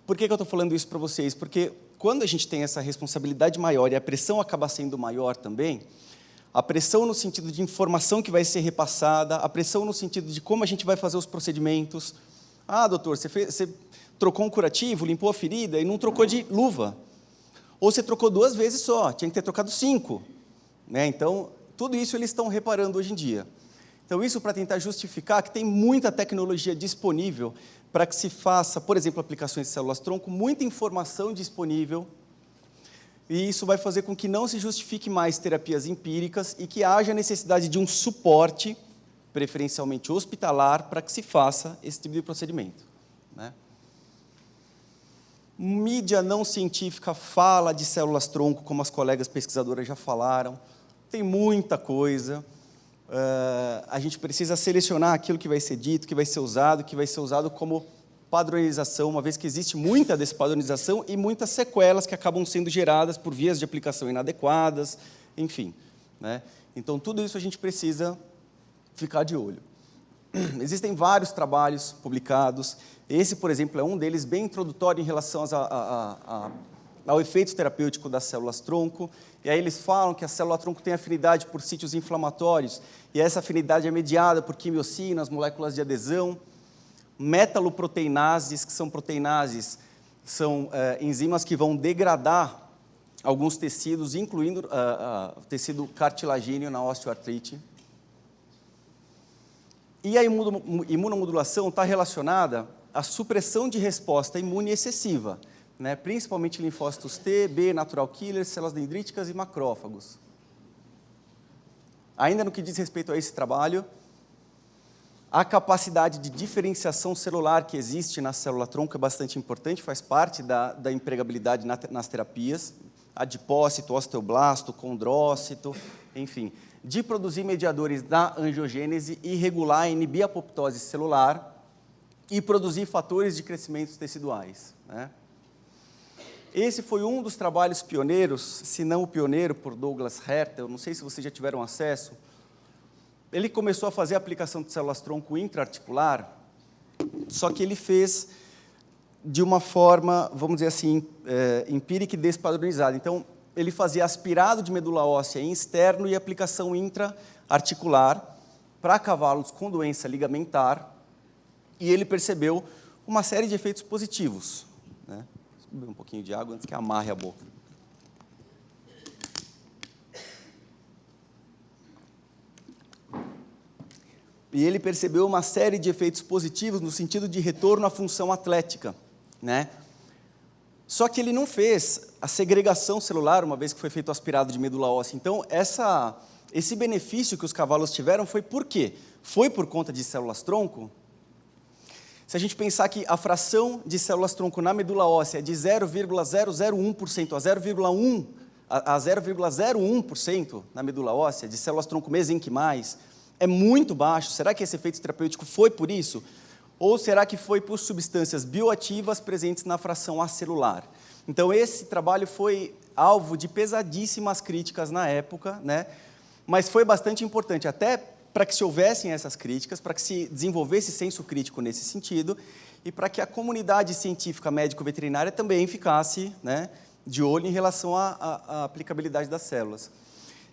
[SPEAKER 5] Por que eu estou falando isso para vocês? Porque quando a gente tem essa responsabilidade maior e a pressão acaba sendo maior também, a pressão no sentido de informação que vai ser repassada, a pressão no sentido de como a gente vai fazer os procedimentos. Ah, doutor, você trocou um curativo, limpou a ferida e não trocou de luva. Ou você trocou 2 vezes só, tinha que ter trocado 5. Né? Então, tudo isso eles estão reparando hoje em dia. Então, isso para tentar justificar que tem muita tecnologia disponível para que se faça, por exemplo, aplicações de células-tronco, muita informação disponível, e isso vai fazer com que não se justifique mais terapias empíricas e que haja necessidade de um suporte, preferencialmente hospitalar, para que se faça esse tipo de procedimento, né? Mídia não científica fala de células-tronco, como as colegas pesquisadoras já falaram. Tem muita coisa. A gente precisa selecionar aquilo que vai ser dito, que vai ser usado como padronização, uma vez que existe muita despadronização e muitas sequelas que acabam sendo geradas por vias de aplicação inadequadas, enfim, né? Então, tudo isso a gente precisa ficar de olho. Existem vários trabalhos publicados. Esse, por exemplo, é um deles bem introdutório em relação ao efeito terapêutico das células-tronco. E aí eles falam que a célula-tronco tem afinidade por sítios inflamatórios, e essa afinidade é mediada por quimiocinas, moléculas de adesão, metaloproteinases, que são proteinases, são enzimas que vão degradar alguns tecidos, incluindo o tecido cartilagíneo na osteoartrite. E a imunomodulação está relacionada à supressão de resposta imune excessiva, né? Principalmente linfócitos T, B, natural killers, células dendríticas e macrófagos. Ainda no que diz respeito a esse trabalho, a capacidade de diferenciação celular que existe na célula-tronco é bastante importante, faz parte da empregabilidade nas terapias, adipócito, osteoblasto, condrócito, enfim, de produzir mediadores da angiogênese e regular, inibir a apoptose celular e produzir fatores de crescimento teciduais, né? Esse foi um dos trabalhos pioneiros, se não o pioneiro, por Douglas Hertel, não sei se vocês já tiveram acesso. Ele começou a fazer a aplicação de células-tronco intraarticular, só que ele fez de uma forma, vamos dizer assim, empírica e despadronizada. Então, ele fazia aspirado de medula óssea em externo e aplicação intraarticular, para cavalos com doença ligamentar, e ele percebeu uma série de efeitos positivos, né? Vou beber um pouquinho de água antes que amarre a boca. E ele percebeu uma série de efeitos positivos no sentido de retorno à função atlética, né? Só que ele não fez a segregação celular, uma vez que foi feito o aspirado de medula óssea. Então, esse benefício que os cavalos tiveram foi por quê? Foi por conta de células-tronco? Se a gente pensar que a fração de células-tronco na medula óssea é de 0,001% a 0,01% na medula óssea, de células-tronco mesenquimais, é muito baixo. Será que esse efeito terapêutico foi por isso? Ou será que foi por substâncias bioativas presentes na fração acelular? Então, esse trabalho foi alvo de pesadíssimas críticas na época, né? Mas foi bastante importante, até para que se houvessem essas críticas, para que se desenvolvesse senso crítico nesse sentido, e para que a comunidade científica médico-veterinária também ficasse, né, de olho em relação à aplicabilidade das células.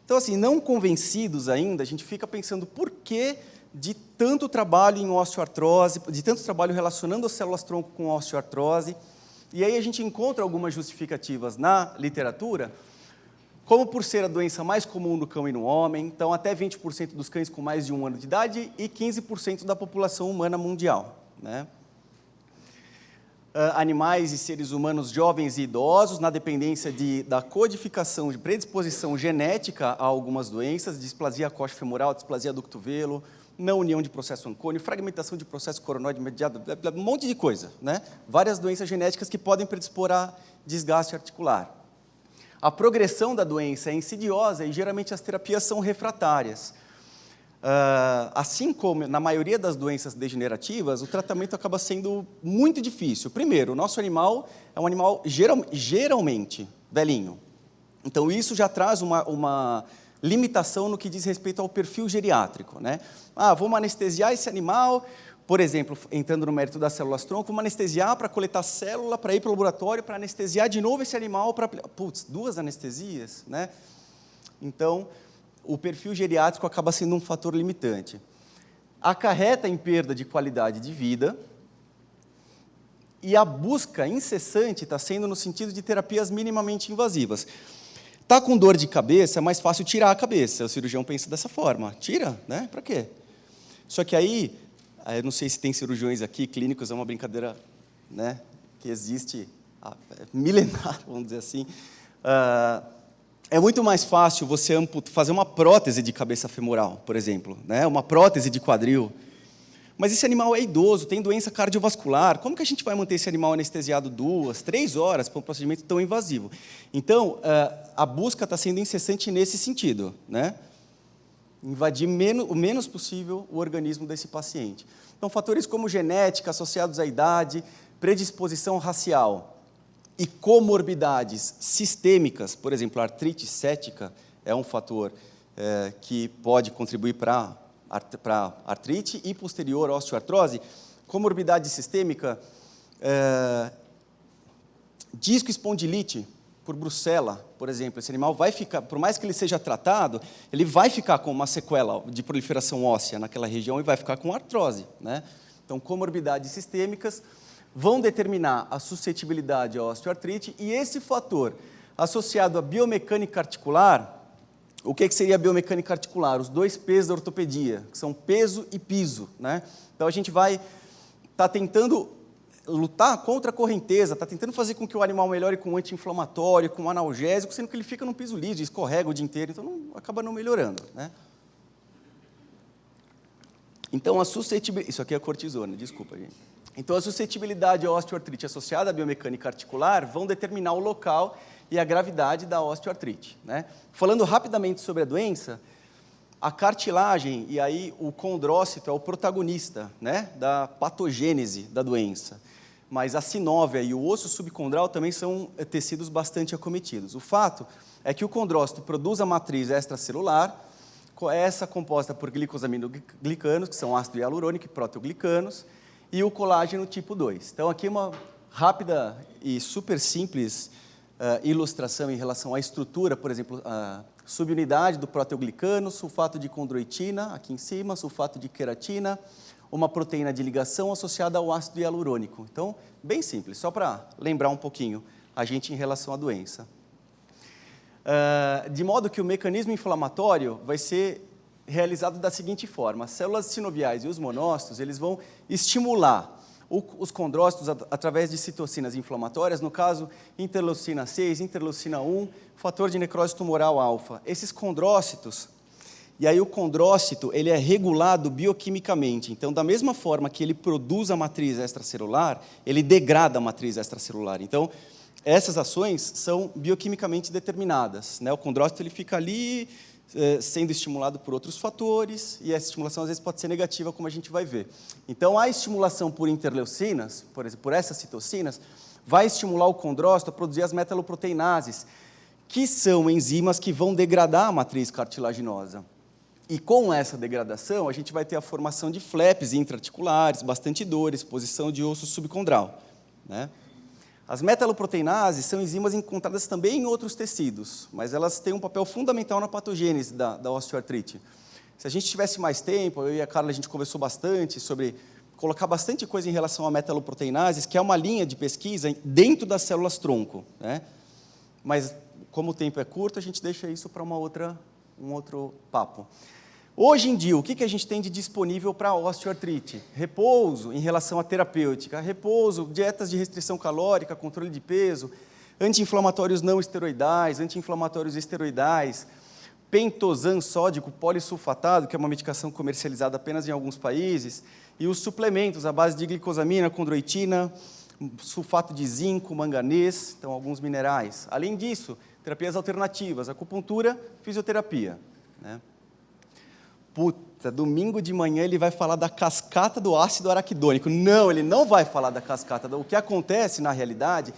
[SPEAKER 5] Então, assim, não convencidos ainda, a gente fica pensando por que de tanto trabalho em osteoartrose, de tanto trabalho relacionando as células-tronco com osteoartrose, e aí a gente encontra algumas justificativas na literatura, como por ser a doença mais comum no cão e no homem, então até 20% dos cães com mais de 1 ano de idade e 15% da população humana mundial, né? Animais e seres humanos jovens e idosos, na dependência da codificação de predisposição genética a algumas doenças, displasia coxofemoral, displasia do cotovelo, não união de processo ancônio, fragmentação de processo coronoide mediado, um monte de coisa, né? Várias doenças genéticas que podem predispor a desgaste articular. A progressão da doença é insidiosa e geralmente as terapias são refratárias. Assim como na maioria das doenças degenerativas, o tratamento acaba sendo muito difícil. Primeiro, o nosso animal é um animal geralmente velhinho. Então, isso já traz uma limitação no que diz respeito ao perfil geriátrico, né? Vamos anestesiar esse animal, por exemplo, entrando no mérito das células-tronco, vamos anestesiar para coletar célula, para ir para o laboratório, para anestesiar de novo esse animal, putz, 2 anestesias, né? Então, o perfil geriátrico acaba sendo um fator limitante. Acarreta em perda de qualidade de vida e a busca incessante está sendo no sentido de terapias minimamente invasivas. Está com dor de cabeça, é mais fácil tirar a cabeça. O cirurgião pensa dessa forma. Tira, né? Para quê? Só que aí, eu não sei se tem cirurgiões aqui, clínicos, é uma brincadeira, né, que existe milenar, vamos dizer assim. É muito mais fácil você fazer uma prótese de cabeça femoral, por exemplo, né? Uma prótese de quadril. Mas esse animal é idoso, tem doença cardiovascular. Como que a gente vai manter esse animal anestesiado 2, 3 horas para um procedimento tão invasivo? Então, a busca está sendo incessante nesse sentido, né? Invadir o menos possível o organismo desse paciente. Então, fatores como genética, associados à idade, predisposição racial, e comorbidades sistêmicas, por exemplo, a artrite cética é um fator que pode contribuir para artrite e posterior osteoartrose. Comorbidade sistêmica, disco-espondilite por brucela, por exemplo. Esse animal vai ficar, por mais que ele seja tratado, ele vai ficar com uma sequela de proliferação óssea naquela região e vai ficar com artrose, né? Então, comorbidades sistêmicas vão determinar a suscetibilidade à osteoartrite, e esse fator associado à biomecânica articular, o que seria a biomecânica articular? Os 2 P's da ortopedia, que são peso e piso, né? Então, a gente vai estar tentando lutar contra a correnteza, está tentando fazer com que o animal melhore com anti-inflamatório, com analgésico, sendo que ele fica num piso liso, escorrega o dia inteiro, então acaba não melhorando, né? Então, a suscetibilidade... Isso aqui é cortisona, desculpa, gente. Então, a suscetibilidade à osteoartrite associada à biomecânica articular vão determinar o local e a gravidade da osteoartrite, né? Falando rapidamente sobre a doença, a cartilagem, e aí o condrócito é o protagonista, né, da patogênese da doença. Mas a sinóvia e o osso subcondral também são tecidos bastante acometidos. O fato é que o condrócito produz a matriz extracelular, essa composta por glicosaminoglicanos, que são ácido hialurônico e proteoglicanos, e o colágeno tipo 2. Então, aqui uma rápida e super simples ilustração em relação à estrutura, por exemplo, a subunidade do proteoglicano, sulfato de condroitina, aqui em cima, sulfato de queratina, uma proteína de ligação associada ao ácido hialurônico. Então, bem simples, só para lembrar um pouquinho a gente em relação à doença. De modo que o mecanismo inflamatório vai ser realizado da seguinte forma: as células sinoviais e os monócitos, eles vão estimular os condrócitos através de citocinas inflamatórias, no caso, interleucina 6, interleucina 1, fator de necrose tumoral alfa. Esses condrócitos, e aí o condrócito, ele é regulado bioquimicamente. Então, da mesma forma que ele produz a matriz extracelular, ele degrada a matriz extracelular. Então, essas ações são bioquimicamente determinadas, né? O condrócito ele fica ali sendo estimulado por outros fatores, e essa estimulação às vezes pode ser negativa, como a gente vai ver. Então, a estimulação por interleucinas, por exemplo, por essas citocinas, vai estimular o condrócito a produzir as metaloproteinases, que são enzimas que vão degradar a matriz cartilaginosa. E com essa degradação, a gente vai ter a formação de flaps intraarticulares, bastante dor, exposição de osso subcondral, né? As metaloproteinases são enzimas encontradas também em outros tecidos, mas elas têm um papel fundamental na patogênese da osteoartrite. Se a gente tivesse mais tempo, eu e a Carla, a gente conversou bastante sobre colocar bastante coisa em relação a metaloproteinases, que é uma linha de pesquisa dentro das células-tronco, né? Mas, como o tempo é curto, a gente deixa isso para um outro papo. Hoje em dia, o que a gente tem de disponível para a osteoartrite? Repouso em relação à terapêutica, repouso, dietas de restrição calórica, controle de peso, anti-inflamatórios não esteroidais, anti-inflamatórios esteroidais, pentosan sódico polissulfatado, que é uma medicação comercializada apenas em alguns países, e os suplementos à base de glicosamina, condroitina, sulfato de zinco, manganês, então alguns minerais. Além disso, terapias alternativas, acupuntura, fisioterapia, né? Puta, domingo de manhã ele vai falar da cascata do ácido araquidônico. Não, ele não vai falar da cascata. O que acontece, na realidade,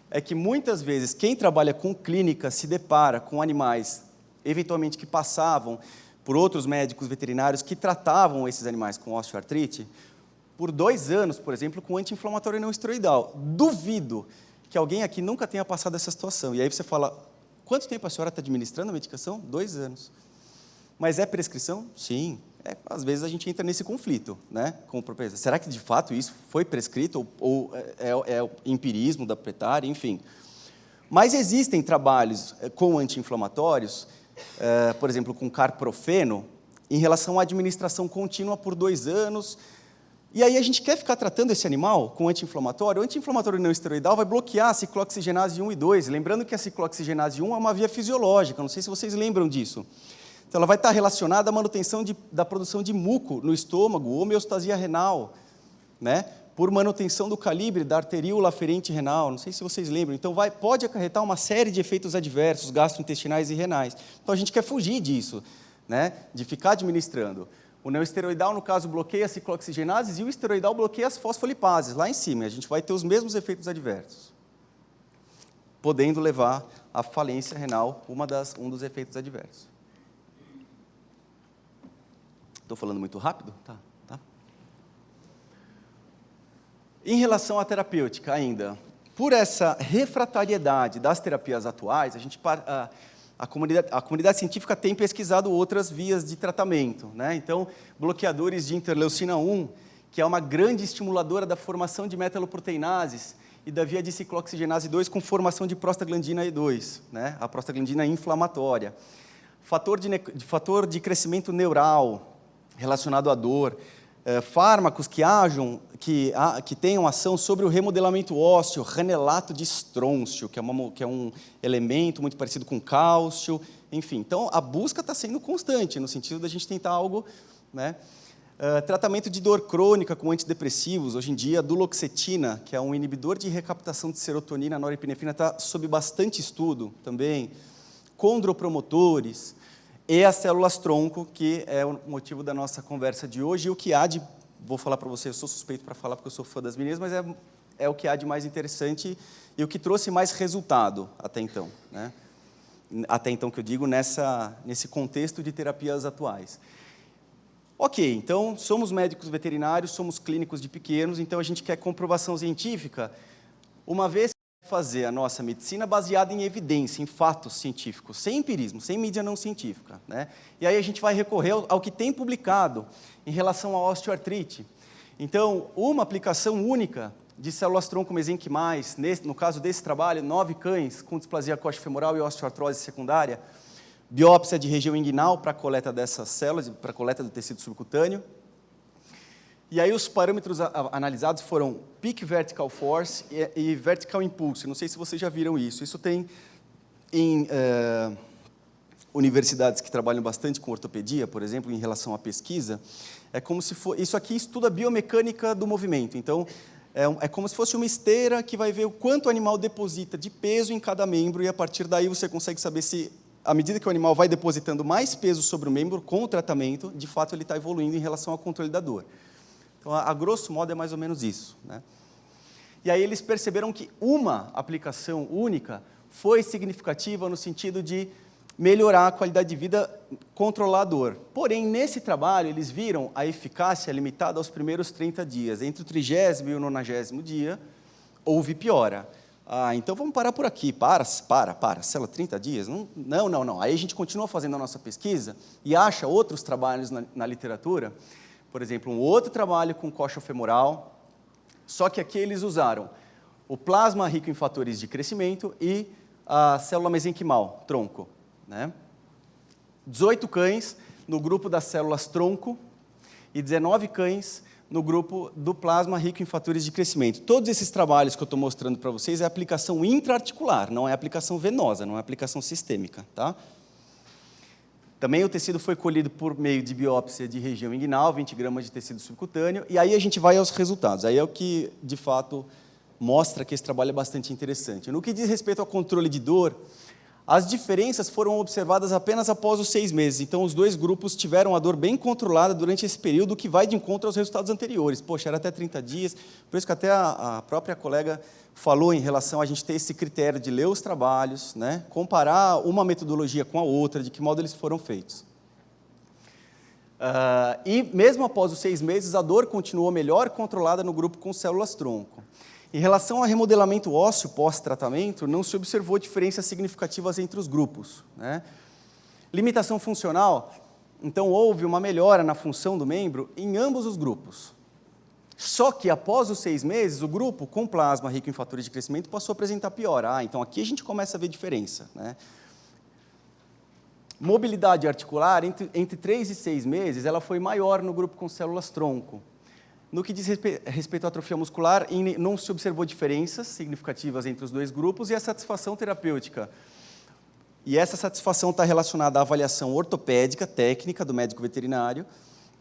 [SPEAKER 5] é que muitas vezes quem trabalha com clínica se depara com animais, eventualmente que passavam por outros médicos veterinários que tratavam esses animais com osteoartrite por 2 anos, por exemplo, com anti-inflamatório não esteroidal. Duvido que alguém aqui nunca tenha passado essa situação. E aí você fala, quanto tempo a senhora está administrando a medicação? 2 anos. Mas é prescrição? Sim. Às vezes a gente entra nesse conflito, né, com o proprietário. Será que de fato isso foi prescrito ou é o empirismo da proprietária? Enfim. Mas existem trabalhos com anti-inflamatórios, por exemplo, com carprofeno, em relação à administração contínua por 2 anos. E aí a gente quer ficar tratando esse animal com anti-inflamatório. O anti-inflamatório não esteroidal vai bloquear a ciclooxigenase 1 e 2. Lembrando que a ciclooxigenase 1 é uma via fisiológica, não sei se vocês lembram disso. Então, ela vai estar relacionada à manutenção da produção de muco no estômago, homeostasia renal, né? Por manutenção do calibre da arteríola aferente renal, não sei se vocês lembram. Então, pode acarretar uma série de efeitos adversos, gastrointestinais e renais. Então, a gente quer fugir disso, né? De ficar administrando. O neoesteroidal, no caso, bloqueia as ciclooxigenases e o esteroidal bloqueia as fosfolipases, lá em cima. A gente vai ter os mesmos efeitos adversos, podendo levar à falência renal, um dos efeitos adversos. Estou falando muito rápido? Tá. Em relação à terapêutica ainda, por essa refratariedade das terapias atuais, a comunidade científica tem pesquisado outras vias de tratamento, né? Então, bloqueadores de interleucina 1, que é uma grande estimuladora da formação de metaloproteinases e da via de ciclooxigenase 2 com formação de prostaglandina E2, né? A prostaglandina inflamatória. Fator de crescimento neural, relacionado à dor, fármacos que tenham ação sobre o remodelamento ósseo, ranelato de estrôncio, que é um elemento muito parecido com cálcio, enfim. Então, a busca está sendo constante, no sentido da gente tentar algo, né? Tratamento de dor crônica com antidepressivos, hoje em dia, a duloxetina, que é um inibidor de recaptação de serotonina, norepinefrina, está sob bastante estudo também, condropromotores, e as células-tronco, que é o motivo da nossa conversa de hoje, e o que há de, vou falar para você, eu sou suspeito para falar porque eu sou fã das meninas, mas é o que há de mais interessante e o que trouxe mais resultado até então, né? Até então que eu digo, nesse contexto de terapias atuais. Ok, então, somos médicos veterinários, somos clínicos de pequenos, então a gente quer comprovação científica. Uma vez fazer a nossa medicina baseada em evidência, em fatos científicos, sem empirismo, sem mídia não científica, né? E aí a gente vai recorrer ao que tem publicado em relação à osteoartrite. Então, uma aplicação única de células-tronco mesenquimais, no caso desse trabalho, 9 cães com displasia coxofemoral e osteoartrose secundária, biópsia de região inguinal para a coleta dessas células, para a coleta do tecido subcutâneo. E aí os parâmetros analisados foram Peak Vertical Force e Vertical Impulse. Não sei se vocês já viram isso. Isso tem em universidades que trabalham bastante com ortopedia, por exemplo, em relação à pesquisa. É como se for, isso aqui estuda a biomecânica do movimento. Então, é como se fosse uma esteira que vai ver o quanto o animal deposita de peso em cada membro, e a partir daí você consegue saber se, à medida que o animal vai depositando mais peso sobre o membro, com o tratamento, de fato ele está evoluindo em relação ao controle da dor. Então, a grosso modo, é mais ou menos isso, né? E aí eles perceberam que uma aplicação única foi significativa no sentido de melhorar a qualidade de vida, controlar a dor. Porém, nesse trabalho, eles viram a eficácia limitada aos primeiros 30 dias. Entre o 30º e o 90º dia, houve piora. Então vamos parar por aqui. Para, célula 30 dias? Não. Aí a gente continua fazendo a nossa pesquisa e acha outros trabalhos na literatura. Por exemplo, um outro trabalho com coxofemoral, só que aqui eles usaram o plasma rico em fatores de crescimento e a célula mesenquimal, tronco, né? 18 cães no grupo das células tronco e 19 cães no grupo do plasma rico em fatores de crescimento. Todos esses trabalhos que eu estou mostrando para vocês é aplicação intraarticular, não é aplicação venosa, não é aplicação sistêmica, tá? Também o tecido foi colhido por meio de biópsia de região inguinal, 20 gramas de tecido subcutâneo, e aí a gente vai aos resultados. Aí é o que, de fato, mostra que esse trabalho é bastante interessante. No que diz respeito ao controle de dor, as diferenças foram observadas apenas após os 6 meses. Então, os dois grupos tiveram a dor bem controlada durante esse período, que vai de encontro aos resultados anteriores. Poxa, era até 30 dias, por isso que até a própria colega falou em relação a gente ter esse critério de ler os trabalhos, né, comparar uma metodologia com a outra, de que modo eles foram feitos. E mesmo após os 6 meses, a dor continuou melhor controlada no grupo com células-tronco. Em relação ao remodelamento ósseo pós-tratamento, não se observou diferenças significativas entre os grupos, né? Limitação funcional, então houve uma melhora na função do membro em ambos os grupos. Só que após os 6 meses, o grupo com plasma rico em fatores de crescimento passou a apresentar piora. Então aqui a gente começa a ver diferença, né? Mobilidade articular, entre 3 e 6 meses, ela foi maior no grupo com células-tronco. No que diz respeito à atrofia muscular, não se observou diferenças significativas entre os dois grupos, e a satisfação terapêutica. E essa satisfação está relacionada à avaliação ortopédica, técnica do médico veterinário,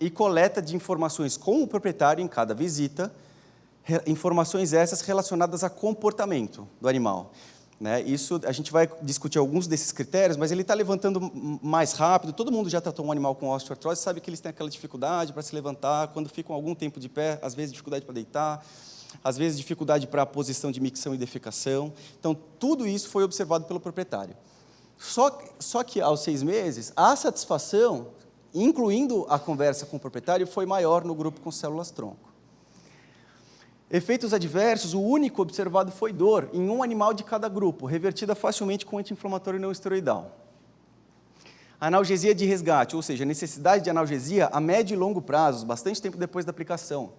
[SPEAKER 5] e coleta de informações com o proprietário em cada visita, informações essas relacionadas a comportamento do animal, né? Isso, a gente vai discutir alguns desses critérios, mas ele está levantando mais rápido. Todo mundo já tratou um animal com osteoartrose, sabe que eles têm aquela dificuldade para se levantar, quando ficam algum tempo de pé, às vezes dificuldade para deitar, às vezes dificuldade para a posição de micção e defecação. Então, tudo isso foi observado pelo proprietário. Só que aos 6 meses, a satisfação, incluindo a conversa com o proprietário, foi maior no grupo com células-tronco. Efeitos adversos, o único observado foi dor, em um animal de cada grupo, revertida facilmente com anti-inflamatório não esteroidal. Analgesia de resgate, ou seja, necessidade de analgesia a médio e longo prazos, bastante tempo depois da aplicação.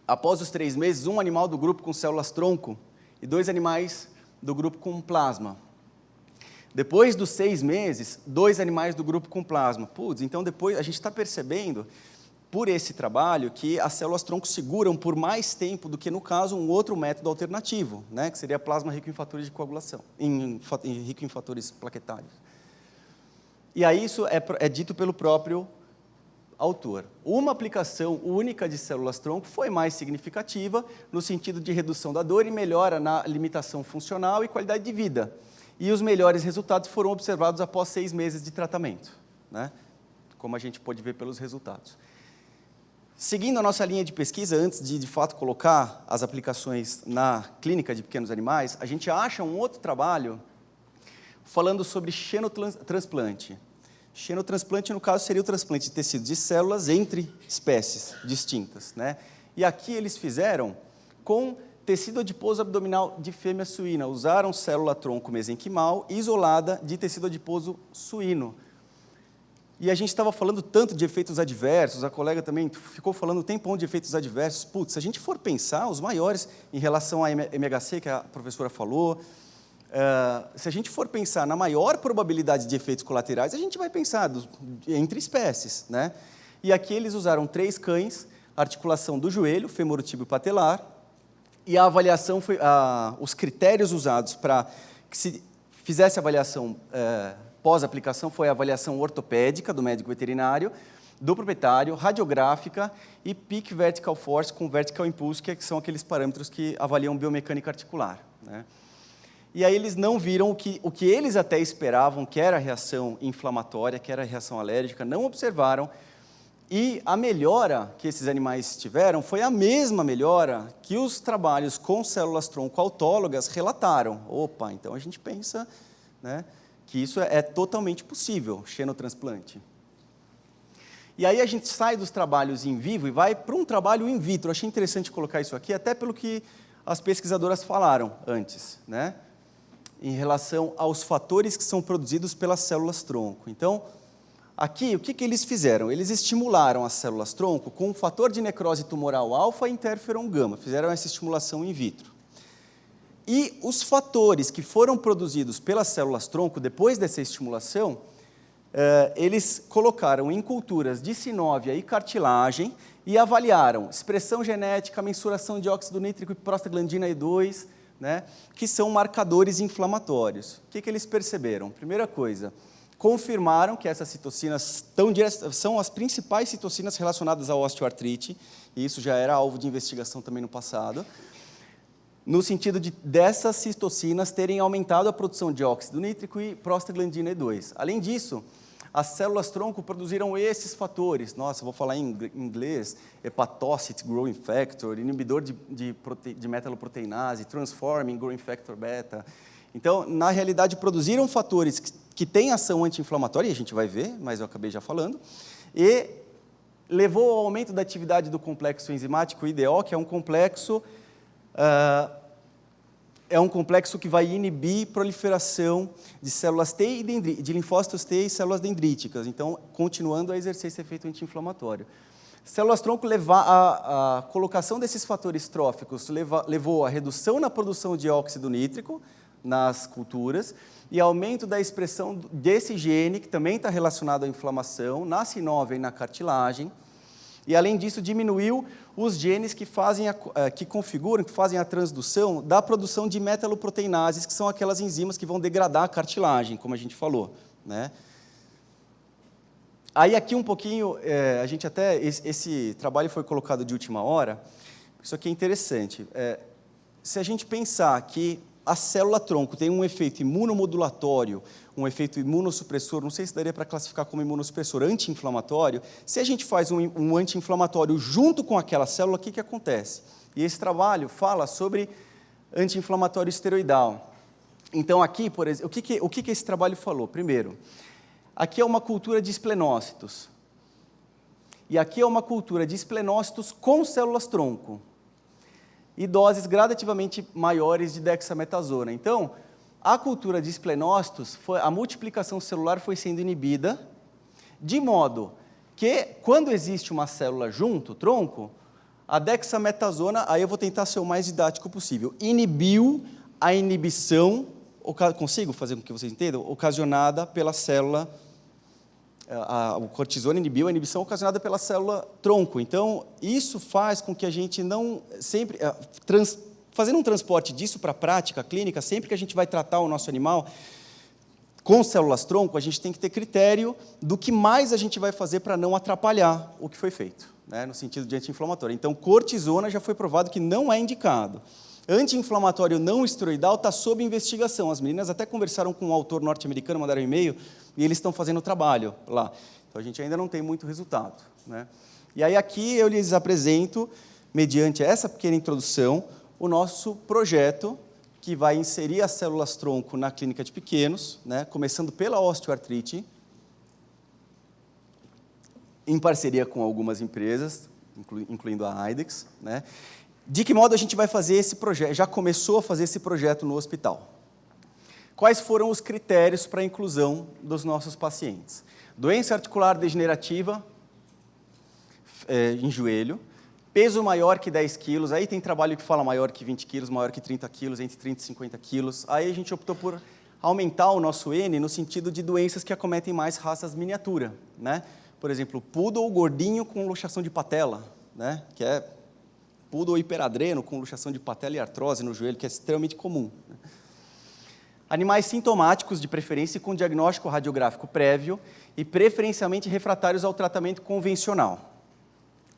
[SPEAKER 5] Após os 3 meses, um animal do grupo com células-tronco e 2 animais do grupo com plasma. Depois dos 6 meses, 2 animais do grupo com plasma. Então depois a gente está percebendo, por esse trabalho, que as células-tronco seguram por mais tempo do que, no caso, um outro método alternativo, né, que seria plasma rico em fatores de coagulação, rico em fatores plaquetários. E aí isso é dito pelo próprio autor. Uma aplicação única de células-tronco foi mais significativa no sentido de redução da dor e melhora na limitação funcional e qualidade de vida. E os melhores resultados foram observados após 6 meses de tratamento, né, como a gente pôde ver pelos resultados. Seguindo a nossa linha de pesquisa, antes de fato colocar as aplicações na clínica de pequenos animais, a gente acha um outro trabalho falando sobre xenotransplante. Xenotransplante, no caso, seria o transplante de tecidos de células entre espécies distintas, né? E aqui eles fizeram com tecido adiposo abdominal de fêmea suína. Usaram célula-tronco mesenquimal isolada de tecido adiposo suíno. E a gente estava falando tanto de efeitos adversos, a colega também ficou falando um tempão de efeitos adversos. Putz, se a gente for pensar, os maiores em relação à MHC, que a professora falou, se a gente for pensar na maior probabilidade de efeitos colaterais, a gente vai pensar entre espécies, né? E aqui eles usaram 3 cães, articulação do joelho, femorotíbio patelar, e a avaliação foi, os critérios usados para que se fizesse a avaliação pós-aplicação foi a avaliação ortopédica do médico veterinário, do proprietário, radiográfica e Peak Vertical Force com Vertical Impulse, que são aqueles parâmetros que avaliam biomecânica articular, né? E aí eles não viram o que eles até esperavam, que era a reação inflamatória, que era a reação alérgica, não observaram. E a melhora que esses animais tiveram foi a mesma melhora que os trabalhos com células-tronco autólogas relataram. Opa, então a gente pensa, né, que isso é totalmente possível, xenotransplante. E aí a gente sai dos trabalhos in vivo e vai para um trabalho in vitro. Eu achei interessante colocar isso aqui, até pelo que as pesquisadoras falaram antes, né, em relação aos fatores que são produzidos pelas células-tronco. Então, aqui, o que eles fizeram? Eles estimularam as células-tronco com um fator de necrose tumoral alfa e interferon gama. Fizeram essa estimulação in vitro. E os fatores que foram produzidos pelas células-tronco depois dessa estimulação, eles colocaram em culturas de sinóvia e cartilagem e avaliaram expressão genética, mensuração de óxido nítrico e prostaglandina E2, né, que são marcadores inflamatórios. O que eles perceberam? Primeira coisa, confirmaram que essas citocinas são as principais citocinas relacionadas à osteoartrite, e isso já era alvo de investigação também no passado, no sentido dessas citocinas terem aumentado a produção de óxido nítrico e prostaglandina E2. Além disso, as células-tronco produziram esses fatores. Nossa, vou falar em inglês: hepatocyte growing factor, inibidor de metaloproteinase, transforming growing factor beta. Então, na realidade, produziram fatores que têm ação anti-inflamatória, e a gente vai ver, mas eu acabei já falando, e levou ao aumento da atividade do complexo enzimático IDO, que é um complexo que vai inibir proliferação de células T e de linfócitos T e células dendríticas, então, continuando a exercer esse efeito anti-inflamatório. Células-tronco, a colocação desses fatores tróficos levou à redução na produção de óxido nítrico nas culturas e aumento da expressão desse gene, que também está relacionado à inflamação, na sinóvia e na cartilagem. E, além disso, diminuiu os genes que fazem que fazem a transdução da produção de metaloproteinases, que são aquelas enzimas que vão degradar a cartilagem, como a gente falou, né? Aí, aqui um pouquinho, a gente até, esse trabalho foi colocado de última hora, isso aqui é interessante. Se a gente pensar que a célula-tronco tem um efeito imunomodulatório, um efeito imunossupressor, não sei se daria para classificar como imunossupressor, anti-inflamatório. Se a gente faz um anti-inflamatório junto com aquela célula, o que acontece? E esse trabalho fala sobre anti-inflamatório esteroidal. Então, aqui, por exemplo, o que esse trabalho falou? Primeiro, aqui é uma cultura de esplenócitos. E aqui é uma cultura de esplenócitos com células-tronco. E doses gradativamente maiores de dexametasona. Então, a cultura de esplenócitos, a multiplicação celular foi sendo inibida, de modo que, quando existe uma célula junto, tronco, a dexametasona, aí eu vou tentar ser o mais didático possível, inibiu a inibição, consigo fazer com que vocês entendam? Ocasionada pela célula, o cortisona inibiu a inibição ocasionada pela célula tronco. Então, isso faz com que a gente não sempre, fazendo um transporte disso para a prática clínica, sempre que a gente vai tratar o nosso animal com células tronco, a gente tem que ter critério do que mais a gente vai fazer para não atrapalhar o que foi feito, né, no sentido de anti-inflamatório. Então, cortisona já foi provado que não é indicado. Anti-inflamatório não esteroidal está sob investigação. As meninas até conversaram com um autor norte-americano, mandaram um e-mail, e eles estão fazendo trabalho lá. Então, a gente ainda não tem muito resultado, né? E aí, aqui, eu lhes apresento, mediante essa pequena introdução, o nosso projeto, que vai inserir as células-tronco na clínica de pequenos, né, começando pela osteoartrite, em parceria com algumas empresas, incluindo a IDEX, né? De que modo a gente vai fazer esse projeto? Já começou a fazer esse projeto no hospital. Quais foram os critérios para a inclusão dos nossos pacientes? Doença articular degenerativa em joelho, peso maior que 10 quilos, aí tem trabalho que fala maior que 20 quilos, maior que 30 quilos, entre 30 e 50 quilos. Aí a gente optou por aumentar o nosso N no sentido de doenças que acometem mais raças miniatura, né? Por exemplo, poodle gordinho com luxação de patela, né? Que é poodle hiperadreno com luxação de patela e artrose no joelho, que é extremamente comum. Animais sintomáticos, de preferência, com diagnóstico radiográfico prévio e preferencialmente refratários ao tratamento convencional.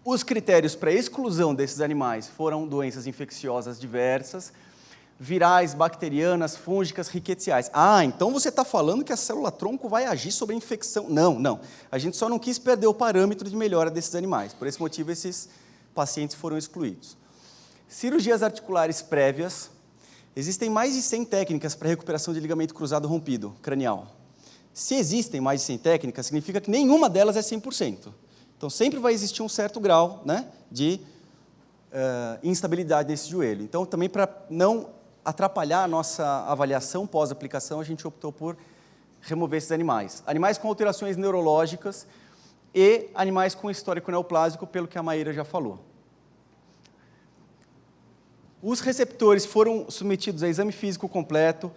[SPEAKER 5] Os critérios para exclusão desses animais foram doenças infecciosas diversas, virais, bacterianas, fúngicas, riqueciais. Ah, então você está falando que a célula-tronco vai agir sobre a infecção. Não, não. A gente só não quis perder o parâmetro de melhora desses animais. Por esse motivo, esses pacientes foram excluídos. Cirurgias articulares prévias. Existem mais de 100 técnicas para recuperação de ligamento cruzado rompido cranial. Se existem mais de 100 técnicas, significa que nenhuma delas é 100%. Então, sempre vai existir um certo grau, né, de instabilidade nesse joelho. Então, também para não atrapalhar a nossa avaliação pós-aplicação, a gente optou por remover esses animais. Animais com alterações neurológicas e animais com histórico neoplásico, pelo que a Maíra já falou. Os receptores foram submetidos a exame físico completo,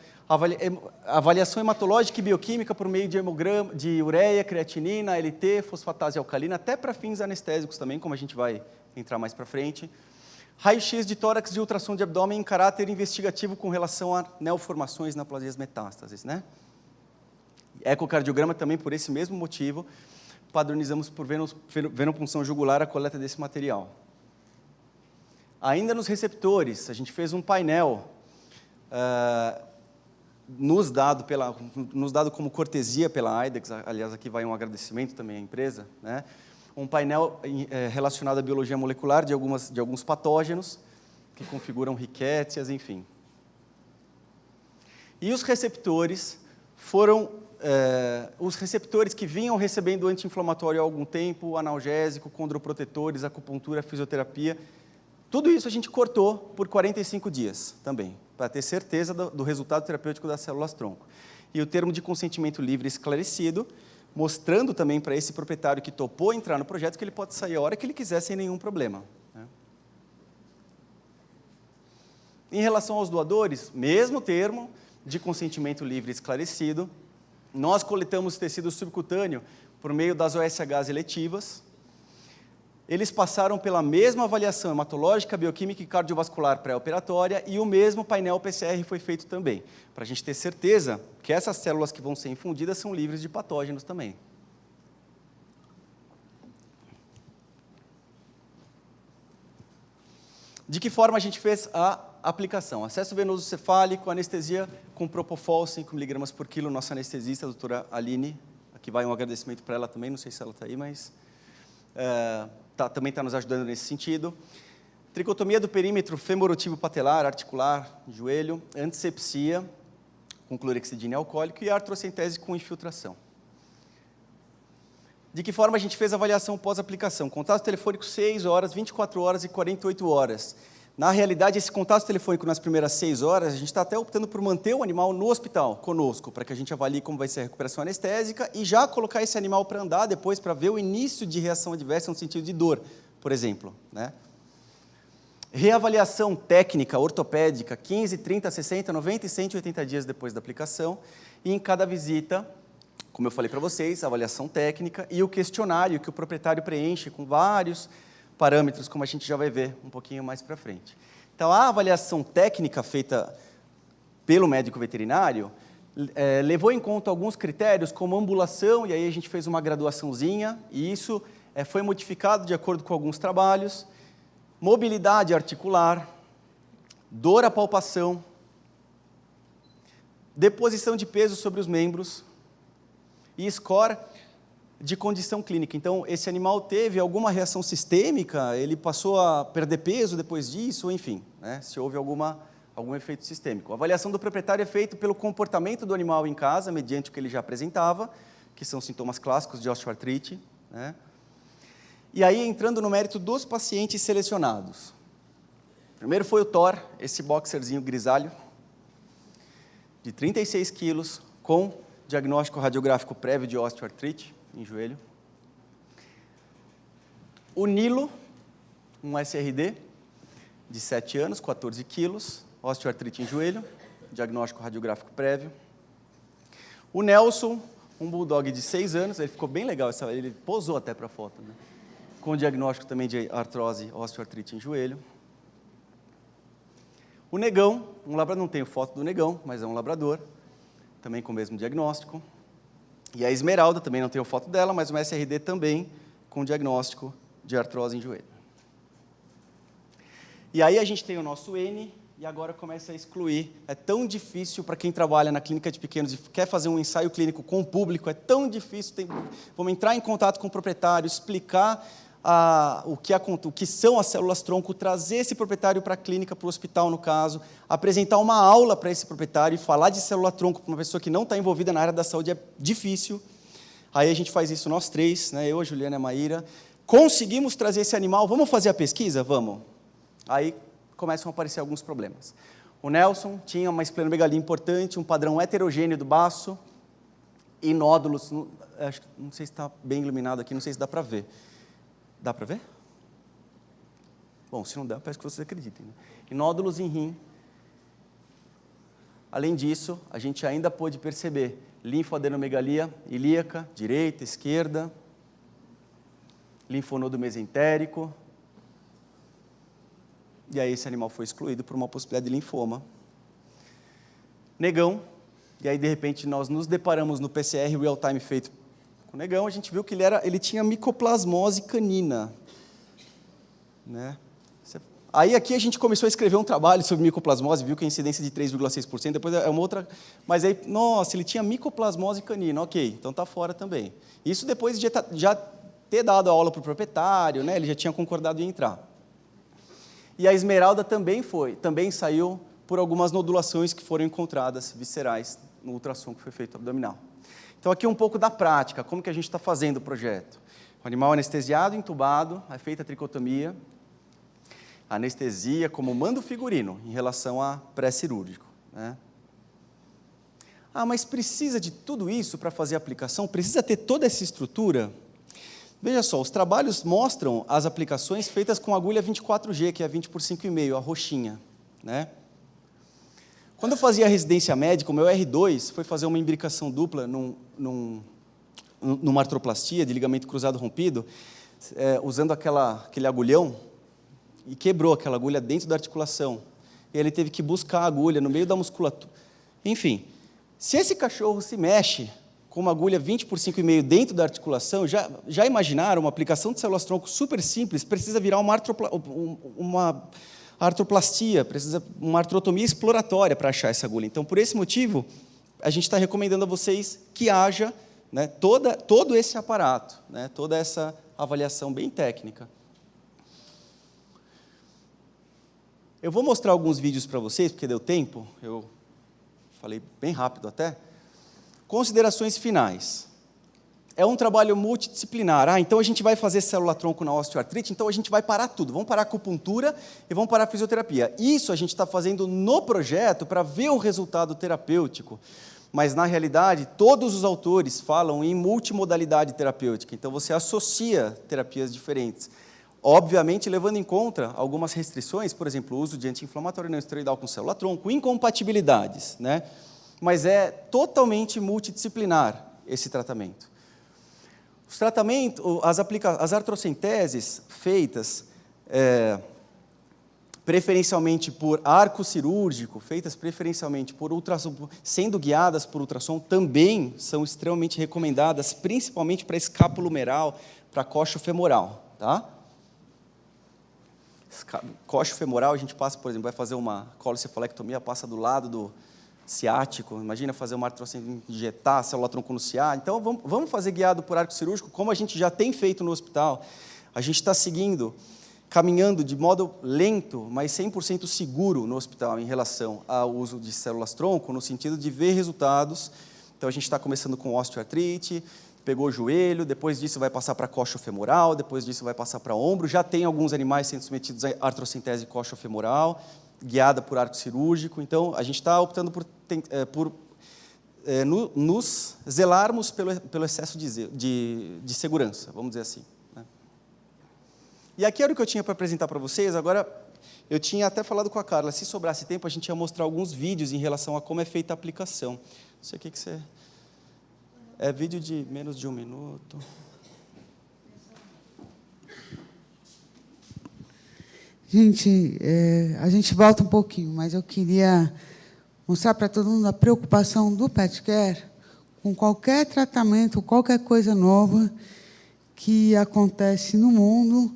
[SPEAKER 5] avaliação hematológica e bioquímica por meio de hemograma, de ureia, creatinina, ALT, fosfatase alcalina, até para fins anestésicos também, como a gente vai entrar mais para frente. Raio-x de tórax e ultrassom de abdômen em caráter investigativo com relação a neoformações na plasias metástases, né? Ecocardiograma também por esse mesmo motivo, padronizamos por venopunção jugular a coleta desse material. Ainda nos receptores, a gente fez um painel nos dado como cortesia pela IDEX, aliás, aqui vai um agradecimento também à empresa, né? Um painel relacionado à biologia molecular de alguns patógenos, que configuram riquétias, enfim. E os receptores foram os receptores que vinham recebendo anti-inflamatório há algum tempo, analgésico, condroprotetores, acupuntura, fisioterapia, tudo isso a gente cortou por 45 dias também, para ter certeza do resultado terapêutico das células-tronco. E o termo de consentimento livre esclarecido, mostrando também para esse proprietário que topou entrar no projeto que ele pode sair a hora que ele quiser sem nenhum problema, né? Em relação aos doadores, mesmo termo de consentimento livre esclarecido, nós coletamos tecido subcutâneo por meio das OSHs eletivas. Eles passaram pela mesma avaliação hematológica, bioquímica e cardiovascular pré-operatória e o mesmo painel PCR foi feito também, para a gente ter certeza que essas células que vão ser infundidas são livres de patógenos também. De que forma a gente fez a aplicação? Acesso venoso cefálico, anestesia com Propofol, 5 mg por quilo, nossa anestesista, a doutora Aline, aqui vai um agradecimento para ela também, não sei se ela está aí, mas também está nos ajudando nesse sentido. Tricotomia do perímetro femorotibo patelar, articular, joelho, antisepsia com clorexidina alcoólico e artrocentese com infiltração. De que forma a gente fez a avaliação pós-aplicação? Contato telefônico 6 horas, 24 horas e 48 horas. Na realidade, esse contato telefônico nas primeiras 6 horas, a gente está até optando por manter o animal no hospital, conosco, para que a gente avalie como vai ser a recuperação anestésica e já colocar esse animal para andar depois, para ver o início de reação adversa no sentido de dor, por exemplo, né? Reavaliação técnica, ortopédica, 15, 30, 60, 90 e 180 dias depois da aplicação. E em cada visita, como eu falei para vocês, a avaliação técnica e o questionário que o proprietário preenche com vários parâmetros, como a gente já vai ver um pouquinho mais para frente. Então, a avaliação técnica feita pelo médico veterinário levou em conta alguns critérios, como ambulação, e aí a gente fez uma graduaçãozinha, e isso foi modificado de acordo com alguns trabalhos, mobilidade articular, dor à palpação, deposição de peso sobre os membros e score de condição clínica. Então, esse animal teve alguma reação sistêmica, ele passou a perder peso depois disso, enfim, né, se houve algum efeito sistêmico. A avaliação do proprietário é feita pelo comportamento do animal em casa, mediante o que ele já apresentava, que são sintomas clássicos de osteoartrite, né? E aí, entrando no mérito dos pacientes selecionados. Primeiro foi o Thor, esse boxerzinho grisalho, de 36 quilos, com diagnóstico radiográfico prévio de osteoartrite em joelho. O Nilo, um SRD, de 7 anos, 14 quilos, osteoartrite em joelho, diagnóstico radiográfico prévio. O Nelson, um bulldog de 6 anos, ele ficou bem legal, ele posou até para a foto, né? Com diagnóstico também de artrose, osteoartrite em joelho. O Negão, um labrador, não tenho foto do Negão, mas é um labrador, também com o mesmo diagnóstico. E a Esmeralda, também não tenho foto dela, mas uma SRD também com diagnóstico de artrose em joelho. E aí a gente tem o nosso N, e agora começa a excluir. É tão difícil para quem trabalha na clínica de pequenos e quer fazer um ensaio clínico com o público, é tão difícil, vamos entrar em contato com o proprietário, explicar o que são as células-tronco, trazer esse proprietário para a clínica, para o hospital, no caso, apresentar uma aula para esse proprietário e falar de célula-tronco para uma pessoa que não está envolvida na área da saúde é difícil. Aí a gente faz isso nós três, né? Eu, a Juliana e a Maíra. Conseguimos trazer esse animal, vamos fazer a pesquisa? Vamos. Aí começam a aparecer alguns problemas. O Nelson tinha uma esplenomegalia importante, um padrão heterogêneo do baço e nódulos, não sei se está bem iluminado aqui, não sei se dá para ver. Dá para ver? Bom, se não der, peço que vocês acreditem. Né? E nódulos em rim. Além disso, a gente ainda pôde perceber linfoadenomegalia ilíaca, direita, esquerda, linfonodo mesentérico. E aí esse animal foi excluído por uma possibilidade de linfoma. Negão, e aí de repente nós nos deparamos no PCR real-time feito com o Negão, a gente viu que ele tinha micoplasmose canina. Né? Aí aqui a gente começou a escrever um trabalho sobre micoplasmose, viu que a incidência de 3,6%, depois é uma outra, mas aí, nossa, ele tinha micoplasmose canina, ok, então está fora também. Isso depois de já ter dado a aula para o proprietário, né? Ele já tinha concordado em entrar. E a Esmeralda também saiu por algumas nodulações que foram encontradas viscerais no ultrassom que foi feito abdominal. Então, aqui um pouco da prática, como que a gente está fazendo o projeto. O animal anestesiado, entubado, é feita a tricotomia, anestesia como manda o figurino em relação a pré-cirúrgico. Né? Ah, mas precisa de tudo isso para fazer a aplicação? Precisa ter toda essa estrutura? Veja só, os trabalhos mostram as aplicações feitas com agulha 24G, que é 20 por 5,5, a roxinha. Né? Quando eu fazia a residência médica, o meu R2 foi fazer uma imbricação dupla numa artroplastia de ligamento cruzado rompido, usando aquele agulhão, e quebrou aquela agulha dentro da articulação. E ele teve que buscar a agulha no meio da musculatura. Enfim, se esse cachorro se mexe com uma agulha 20 por 5,5 dentro da articulação, já imaginaram uma aplicação de células-tronco super simples, precisa virar uma artroplastia, precisa uma artrotomia exploratória para achar essa agulha. Então, por esse motivo, a gente está recomendando a vocês que haja, né, todo esse aparato, né, toda essa avaliação bem técnica. Eu vou mostrar alguns vídeos para vocês, porque deu tempo, eu falei bem rápido até. Considerações finais. É um trabalho multidisciplinar. Então a gente vai fazer célula-tronco na osteoartrite, então a gente vai parar tudo. Vamos parar a acupuntura e vamos parar a fisioterapia. Isso a gente está fazendo no projeto para ver o resultado terapêutico. Mas, na realidade, todos os autores falam em multimodalidade terapêutica. Então você associa terapias diferentes. Obviamente, levando em conta algumas restrições, por exemplo, o uso de anti-inflamatório não esteroidal com célula-tronco, incompatibilidades, né? Mas é totalmente multidisciplinar esse tratamento. Os tratamentos, as artrocenteses feitas preferencialmente por arco cirúrgico, feitas preferencialmente por ultrassom, sendo guiadas por ultrassom, também são extremamente recomendadas, principalmente para escapulohumeral, para coxo femoral, tá? Coxo femoral, a gente passa, por exemplo, vai fazer uma colocefalectomia, passa do lado do ciático, imagina fazer uma artrocentese, injetar a célula-tronco no ciático. Então, vamos fazer guiado por arco cirúrgico, como a gente já tem feito no hospital. A gente está caminhando de modo lento, mas 100% seguro no hospital em relação ao uso de células-tronco, no sentido de ver resultados. Então, a gente está começando com osteoartrite, pegou o joelho, depois disso vai passar para coxo-femoral, depois disso vai passar para ombro. Já tem alguns animais sendo submetidos a artrocentese coxo-femoral, guiada por arco cirúrgico. Então, a gente está optando por nos zelarmos pelo excesso de segurança, vamos dizer assim. Né? E aqui era o que eu tinha para apresentar para vocês. Agora, eu tinha até falado com a Carla, se sobrasse tempo, a gente ia mostrar alguns vídeos em relação a como é feita a aplicação. Não sei o que você... É vídeo de menos de 1 minuto.
[SPEAKER 1] Gente, a gente volta um pouquinho, mas eu queria mostrar para todo mundo a preocupação do Pet Care com qualquer tratamento, qualquer coisa nova que acontece no mundo.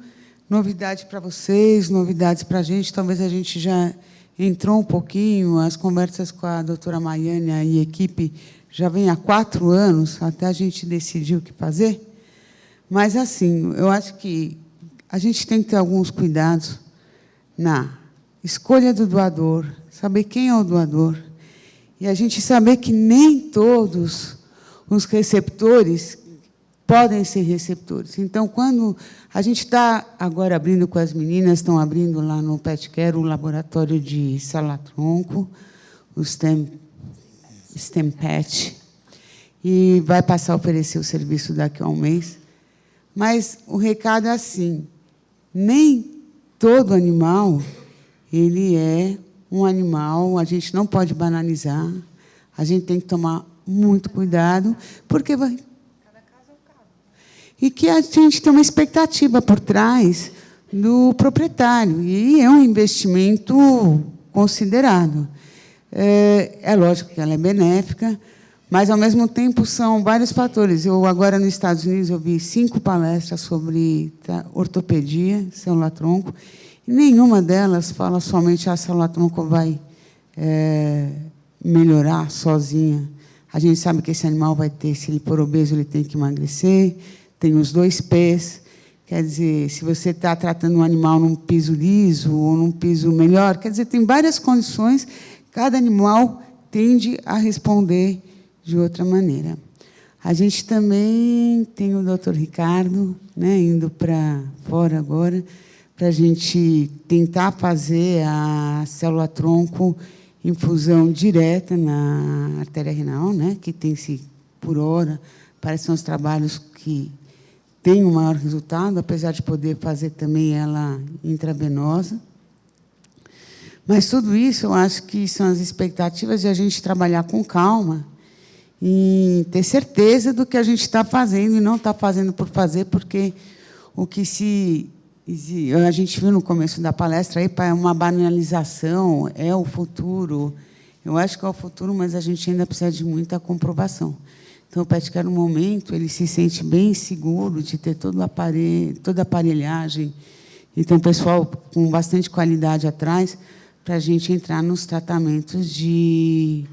[SPEAKER 1] Novidade para vocês, novidades para a gente. Talvez a gente já entrou um pouquinho, as conversas com a doutora Maiane e a equipe já vem há 4 anos, até a gente decidir o que fazer. Mas, assim, eu acho que a gente tem que ter alguns cuidados na escolha do doador, saber quem é o doador, e a gente saber que nem todos os receptores podem ser receptores. Então, quando a gente está agora abrindo com as meninas, estão abrindo lá no Pet Care o laboratório de célula-tronco, o StemPet, e vai passar a oferecer o serviço daqui a um mês. Mas o recado é assim, nem todo animal ele é um animal, a gente não pode banalizar, a gente tem que tomar muito cuidado, porque vai... E que a gente tem uma expectativa por trás do proprietário, e é um investimento considerado. É lógico que ela é benéfica, mas, ao mesmo tempo, são vários fatores. Eu, agora, nos Estados Unidos, eu vi 5 palestras sobre ortopedia, célula-tronco, e nenhuma delas fala somente que a célula-tronco vai melhorar sozinha. A gente sabe que esse animal vai ter, se ele for obeso, ele tem que emagrecer, tem os 2 P's. Quer dizer, se você está tratando um animal num piso liso ou num piso melhor, quer dizer, tem várias condições, cada animal tende a responder de outra maneira. A gente também tem o Dr. Ricardo, né, indo para fora agora, para a gente tentar fazer a célula-tronco infusão direta na artéria renal, né, que tem-se por hora, parece que são os trabalhos que têm o maior resultado, apesar de poder fazer também ela intravenosa. Mas tudo isso, eu acho que são as expectativas de a gente trabalhar com calma e ter certeza do que a gente está fazendo e não está fazendo por fazer, porque o que a gente viu no começo da palestra aí, é uma banalização, é o futuro. Eu acho que é o futuro, mas a gente ainda precisa de muita comprovação. Então, o Pet Care, no momento, ele se sente bem seguro de ter toda a aparelhagem, e tem um pessoal com bastante qualidade atrás, para a gente entrar nos tratamentos de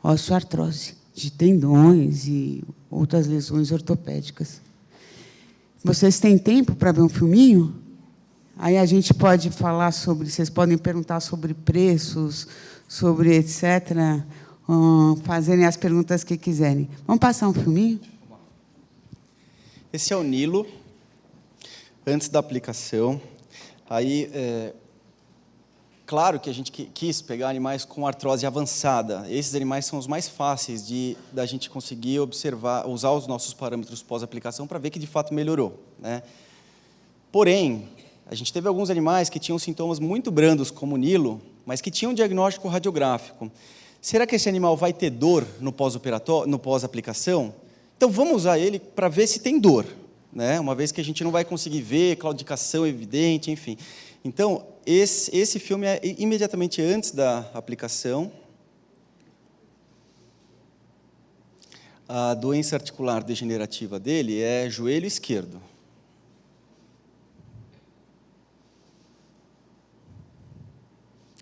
[SPEAKER 1] osteoartrose, de tendões e outras lesões ortopédicas. Vocês têm tempo para ver um filminho? Aí a gente pode falar sobre, vocês podem perguntar sobre preços, sobre etc., fazerem as perguntas que quiserem. Vamos passar um filminho?
[SPEAKER 5] Esse é o Nilo, antes da aplicação. Aí, claro que a gente quis pegar animais com artrose avançada. Esses animais são os mais fáceis da gente conseguir observar, usar os nossos parâmetros pós-aplicação para ver que, de fato, melhorou, né? Porém, a gente teve alguns animais que tinham sintomas muito brandos, como o Nilo, mas que tinham diagnóstico radiográfico. Será que esse animal vai ter dor no pós-operatório, no pós-aplicação? Então, vamos usar ele para ver se tem dor, né? Uma vez que a gente não vai conseguir ver, claudicação evidente, enfim. Então, esse filme é imediatamente antes da aplicação. A doença articular degenerativa dele é joelho esquerdo.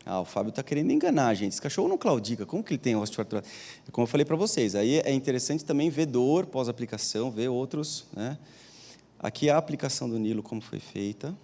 [SPEAKER 5] O Fábio está querendo enganar a gente. Esse cachorro não claudica. Como que ele tem osteoartrose? Como eu falei para vocês, aí é interessante também ver dor pós-aplicação, ver outros, né? Aqui a aplicação do Nilo, como foi feita.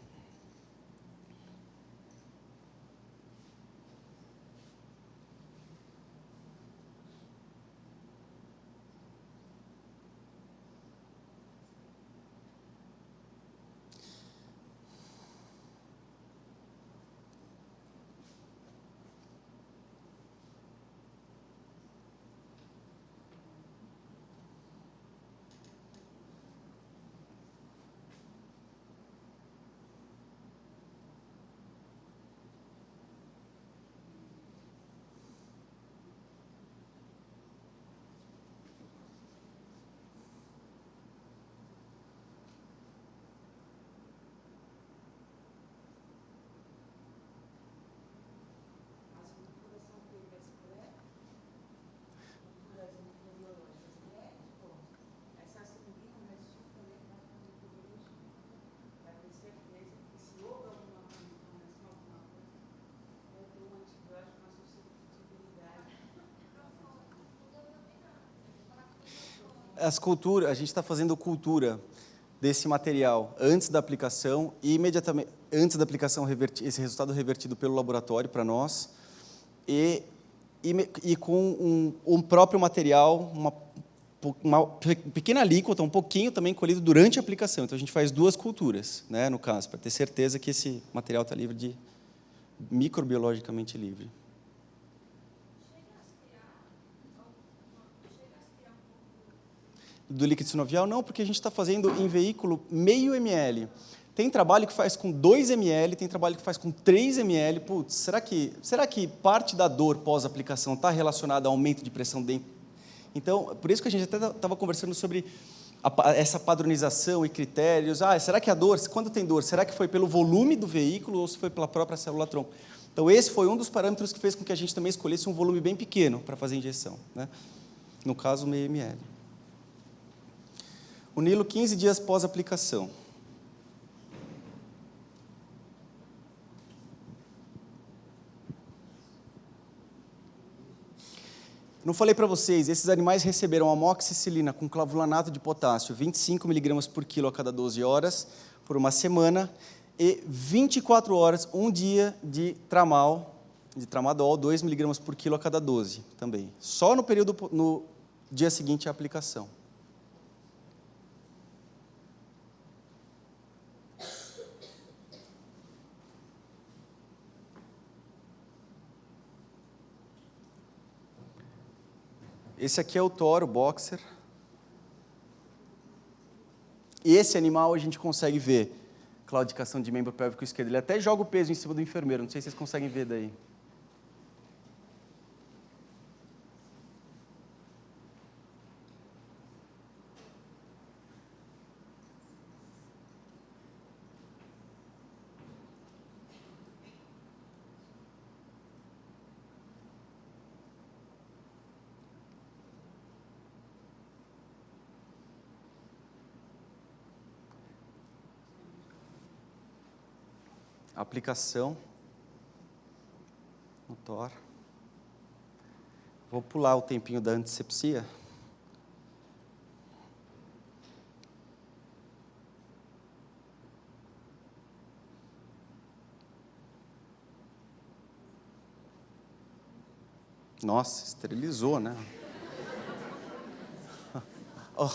[SPEAKER 5] as culturas, a gente está fazendo cultura desse material antes da aplicação e imediatamente antes da aplicação esse resultado revertido pelo laboratório para nós e com um próprio material, uma pequena alíquota, um pouquinho também colhido durante a aplicação. Então a gente faz 2 culturas, né, no caso, para ter certeza que esse material está livre microbiologicamente livre. Do líquido sinovial, não, porque a gente está fazendo em veículo meio ml. Tem trabalho que faz com 2 ml, tem trabalho que faz com 3 ml. Putz, será que parte da dor pós-aplicação está relacionada ao aumento de pressão dentro? Então, por isso que a gente até estava conversando sobre essa padronização e critérios. Será que a dor, quando tem dor, será que foi pelo volume do veículo ou se foi pela própria célula-tronco? Então, esse foi um dos parâmetros que fez com que a gente também escolhesse um volume bem pequeno para fazer a injeção, né? No caso, meio ml. O Nilo, 15 dias pós-aplicação. Não falei para vocês, esses animais receberam amoxicilina com clavulanato de potássio, 25 mg por quilo a cada 12 horas, por uma semana, e 24 horas, um dia de tramadol, 2 mg por quilo a cada 12, também. Só no dia seguinte à aplicação. Esse aqui é o toro, o boxer. E esse animal a gente consegue ver claudicação de membro pélvico esquerdo. Ele até joga o peso em cima do enfermeiro, não sei se vocês conseguem ver daí. Aplicação no TOR. Vou pular o tempinho da antisepsia. Nossa, esterilizou, né? Oh.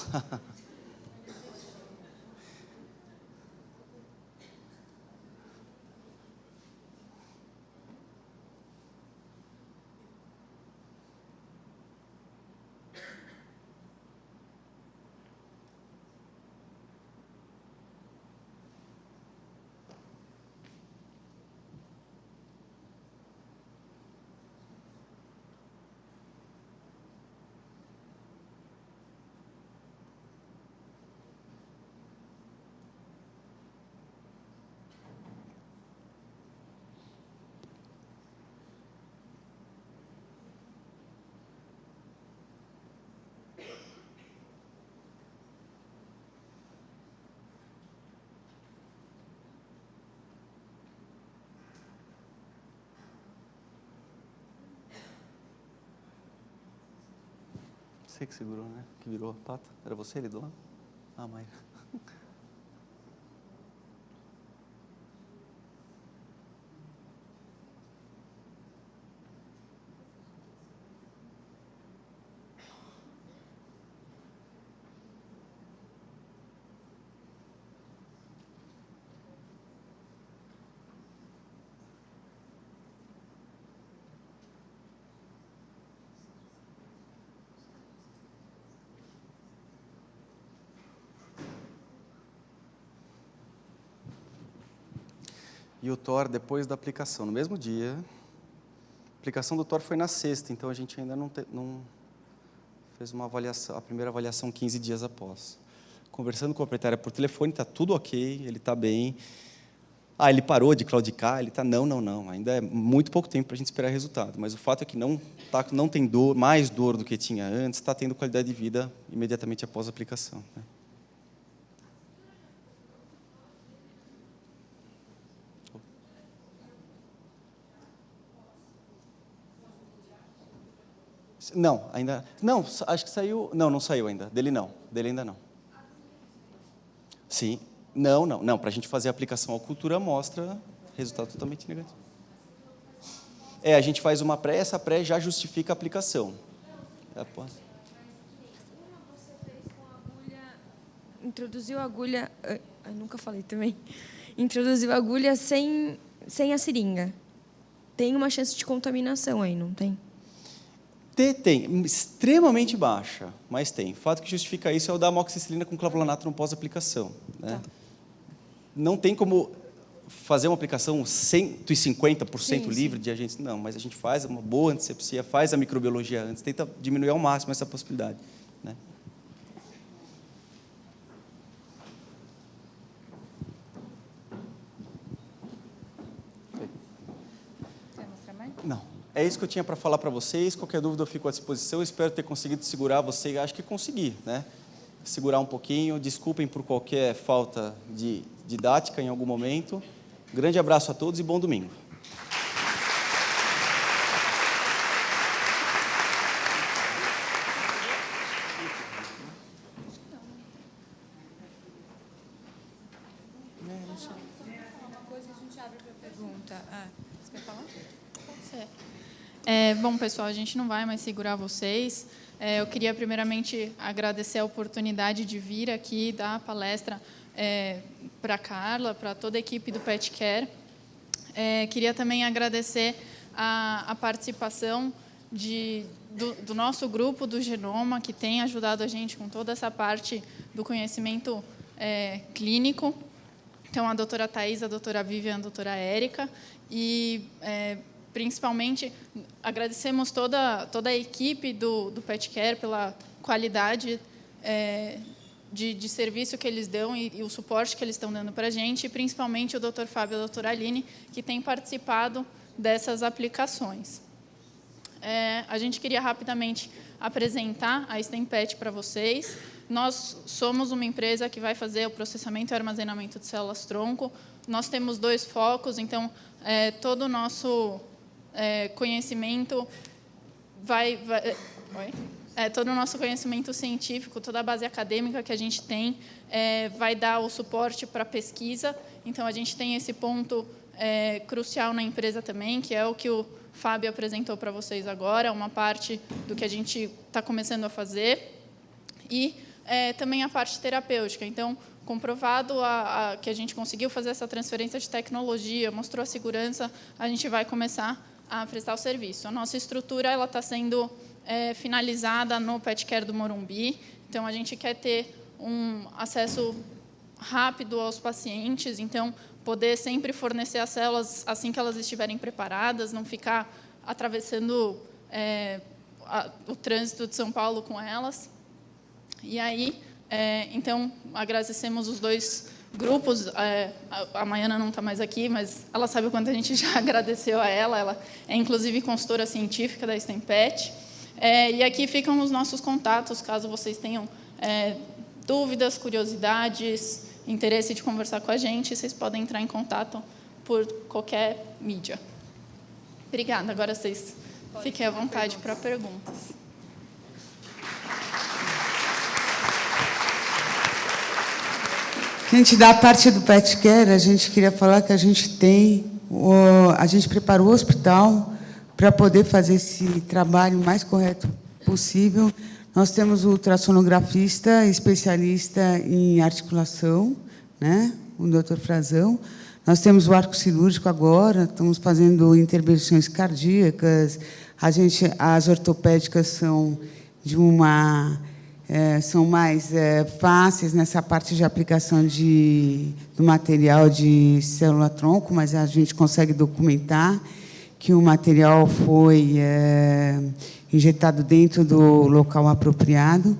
[SPEAKER 5] Você que segurou, né? Que virou a pata. Era você ali do lado? Ah, mãe. E o TOR depois da aplicação, no mesmo dia. A aplicação do TOR foi na sexta, então a gente ainda não fez uma avaliação, a primeira avaliação 15 dias após. Conversando com a proprietária por telefone, está tudo ok, ele está bem. Ele parou de claudicar, ele está, não, ainda é muito pouco tempo para a gente esperar resultado, mas o fato é que não tem dor, mais dor do que tinha antes, está tendo qualidade de vida imediatamente após a aplicação, né? Não, ainda... Não, acho que saiu... Não, não saiu ainda. Dele não. Dele ainda não. Sim. Não. Para a gente fazer a aplicação à cultura mostra resultado totalmente negativo. A gente faz uma pré, essa pré já justifica a aplicação.
[SPEAKER 6] Introduziu a agulha... Eu nunca falei também. Introduziu a agulha sem a seringa. Tem uma chance de contaminação aí, não tem?
[SPEAKER 5] Tem, extremamente baixa, mas tem. O fato que justifica isso é o da amoxicilina com clavulanato no pós-aplicação. Né? Tá. Não tem como fazer uma aplicação 150% livre de agentes. Não, mas a gente faz uma boa antisepsia, faz a microbiologia antes, tenta diminuir ao máximo essa possibilidade. Né?
[SPEAKER 4] Quer mostrar mais?
[SPEAKER 5] Não. É isso que eu tinha para falar para vocês. Qualquer dúvida eu fico à disposição. Eu espero ter conseguido segurar você. Acho que consegui, né? Segurar um pouquinho. Desculpem por qualquer falta de didática em algum momento. Grande abraço a todos e bom domingo.
[SPEAKER 4] Uma coisa a gente abre para pergunta. Você quer falar?
[SPEAKER 7] Bom, pessoal, a gente não vai mais segurar vocês. Eu queria, primeiramente, agradecer a oportunidade de vir aqui dar a palestra para a Carla, para toda a equipe do PetCare. Queria também agradecer a participação do nosso grupo do Genoma, que tem ajudado a gente com toda essa parte do conhecimento clínico. Então, a doutora Thais, a doutora Vivian, a doutora Érica. E, principalmente, agradecemos toda a equipe do PetCare pela qualidade de serviço que eles dão e o suporte que eles estão dando para a gente, e principalmente o Dr. Fábio e a doutora Aline, que têm participado dessas aplicações. A gente queria rapidamente apresentar a StemPet para vocês. Nós somos uma empresa que vai fazer o processamento e armazenamento de células-tronco. Nós temos 2 focos, então, todo o nosso conhecimento todo o nosso conhecimento científico, toda a base acadêmica que a gente tem, vai dar o suporte para a pesquisa. Então, a gente tem esse ponto crucial na empresa também, que é o que o Fábio apresentou para vocês agora, uma parte do que a gente está começando a fazer. E também a parte terapêutica. Então, comprovado que a gente conseguiu fazer essa transferência de tecnologia, mostrou a segurança, a gente vai começar a prestar o serviço. A nossa estrutura está sendo finalizada no PetCare do Morumbi. Então, a gente quer ter um acesso rápido aos pacientes, então, poder sempre fornecer as células assim que elas estiverem preparadas, não ficar atravessando o trânsito de São Paulo com elas. E aí, então, agradecemos os 2 grupos. A Maiana não está mais aqui, mas ela sabe o quanto a gente já agradeceu a ela. Ela é, inclusive, consultora científica da StemPet. E aqui ficam os nossos contatos, caso vocês tenham dúvidas, curiosidades, interesse de conversar com a gente, vocês podem entrar em contato por qualquer mídia. Obrigada. Agora vocês fiquem à vontade para perguntas.
[SPEAKER 1] Gente, da parte do PetCare, a gente queria falar que a gente preparou o hospital para poder fazer esse trabalho o mais correto possível. Nós temos o ultrassonografista especialista em articulação, né, o Dr. Frazão. Nós temos o arco cirúrgico agora, estamos fazendo intervenções cardíacas. As ortopédicas são são mais fáceis nessa parte de aplicação do material de célula-tronco, mas a gente consegue documentar que o material foi injetado dentro do local apropriado.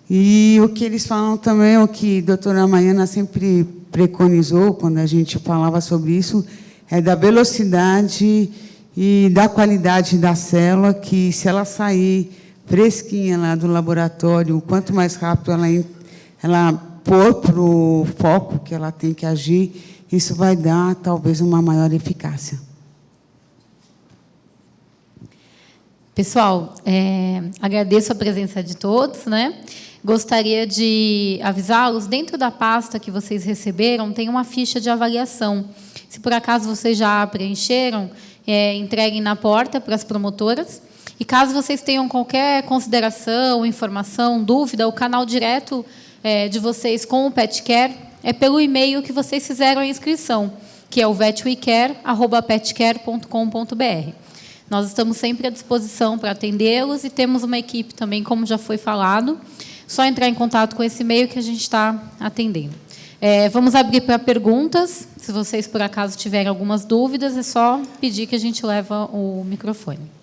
[SPEAKER 1] E o que eles falam também, o que a doutora Maiana sempre preconizou, quando a gente falava sobre isso, é da velocidade e da qualidade da célula, que se ela sair fresquinha lá do laboratório, quanto mais rápido ela pôr para o foco que ela tem que agir, isso vai dar, talvez, uma maior eficácia.
[SPEAKER 3] Pessoal, agradeço a presença de todos, né? Gostaria de avisá-los, dentro da pasta que vocês receberam, tem uma ficha de avaliação. Se por acaso vocês já preencheram, entreguem na porta para as promotoras. E caso vocês tenham qualquer consideração, informação, dúvida, o canal direto de vocês com o PetCare é pelo e-mail que vocês fizeram a inscrição, que é o vetwecare@petcare.com.br. Nós estamos sempre à disposição para atendê-los e temos uma equipe também, como já foi falado. Só entrar em contato com esse e-mail que a gente está atendendo. Vamos abrir para perguntas. Se vocês, por acaso, tiverem algumas dúvidas, é só pedir que a gente leva o microfone.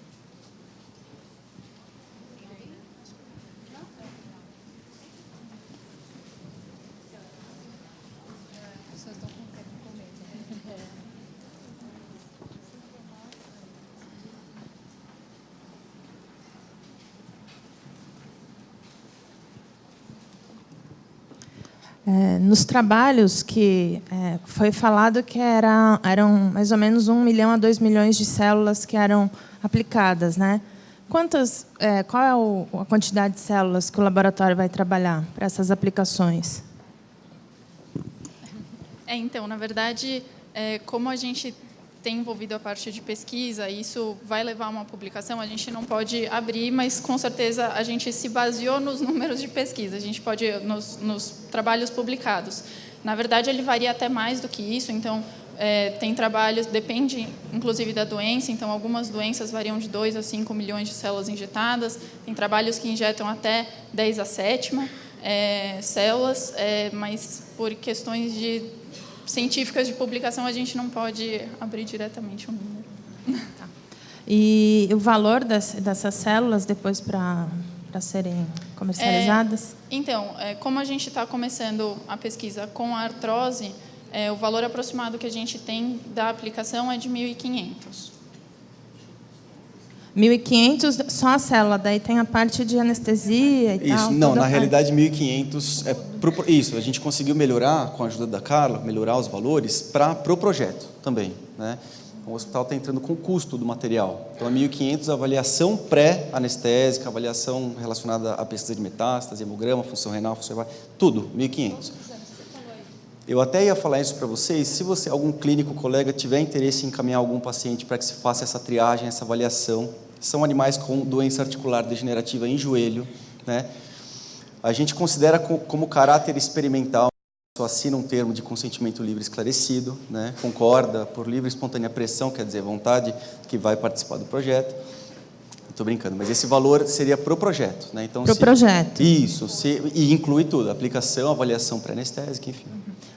[SPEAKER 8] Nos trabalhos que foi falado que eram mais ou menos 1 milhão a 2 milhões de células que eram aplicadas, né? Qual é a quantidade de células que o laboratório vai trabalhar para essas aplicações?
[SPEAKER 7] Então, na verdade, como a gente tem envolvido a parte de pesquisa, e isso vai levar a uma publicação, a gente não pode abrir, mas, com certeza, a gente se baseou nos números de pesquisa, a gente pode nos trabalhos publicados. Na verdade, ele varia até mais do que isso, então, tem trabalhos, depende, inclusive, da doença, então, algumas doenças variam de 2 a 5 milhões de células injetadas, tem trabalhos que injetam até 10 a 7ª células, mas, por questões científicas de publicação, a gente não pode abrir diretamente o número.
[SPEAKER 8] Tá. E o valor dessas células depois para serem comercializadas?
[SPEAKER 7] Então, como a gente está começando a pesquisa com a artrose, o valor aproximado que a gente tem da aplicação é de 1.500.
[SPEAKER 8] 1.500 só a célula, daí tem a parte de anestesia e
[SPEAKER 5] isso,
[SPEAKER 8] tal?
[SPEAKER 5] Não, na realidade 1.500 isso, a gente conseguiu melhorar, com a ajuda da Carla, melhorar os valores para o projeto também, né? O hospital está entrando com o custo do material, então é 1.500 avaliação pré-anestésica, avaliação relacionada à pesquisa de metástase, hemograma, função renal, função hepática, tudo, 1.500. Eu até ia falar isso para vocês, se algum clínico, colega, tiver interesse em encaminhar algum paciente para que se faça essa triagem, essa avaliação, são animais com doença articular degenerativa em joelho, né? A gente considera como caráter experimental, só assina um termo de consentimento livre esclarecido, né? Concorda por livre e espontânea pressão, quer dizer, vontade que vai participar do projeto. Estou brincando, mas esse valor seria para o projeto, né? Então,
[SPEAKER 8] para o projeto.
[SPEAKER 5] Isso, e inclui tudo, aplicação, avaliação pré-anestésica, enfim.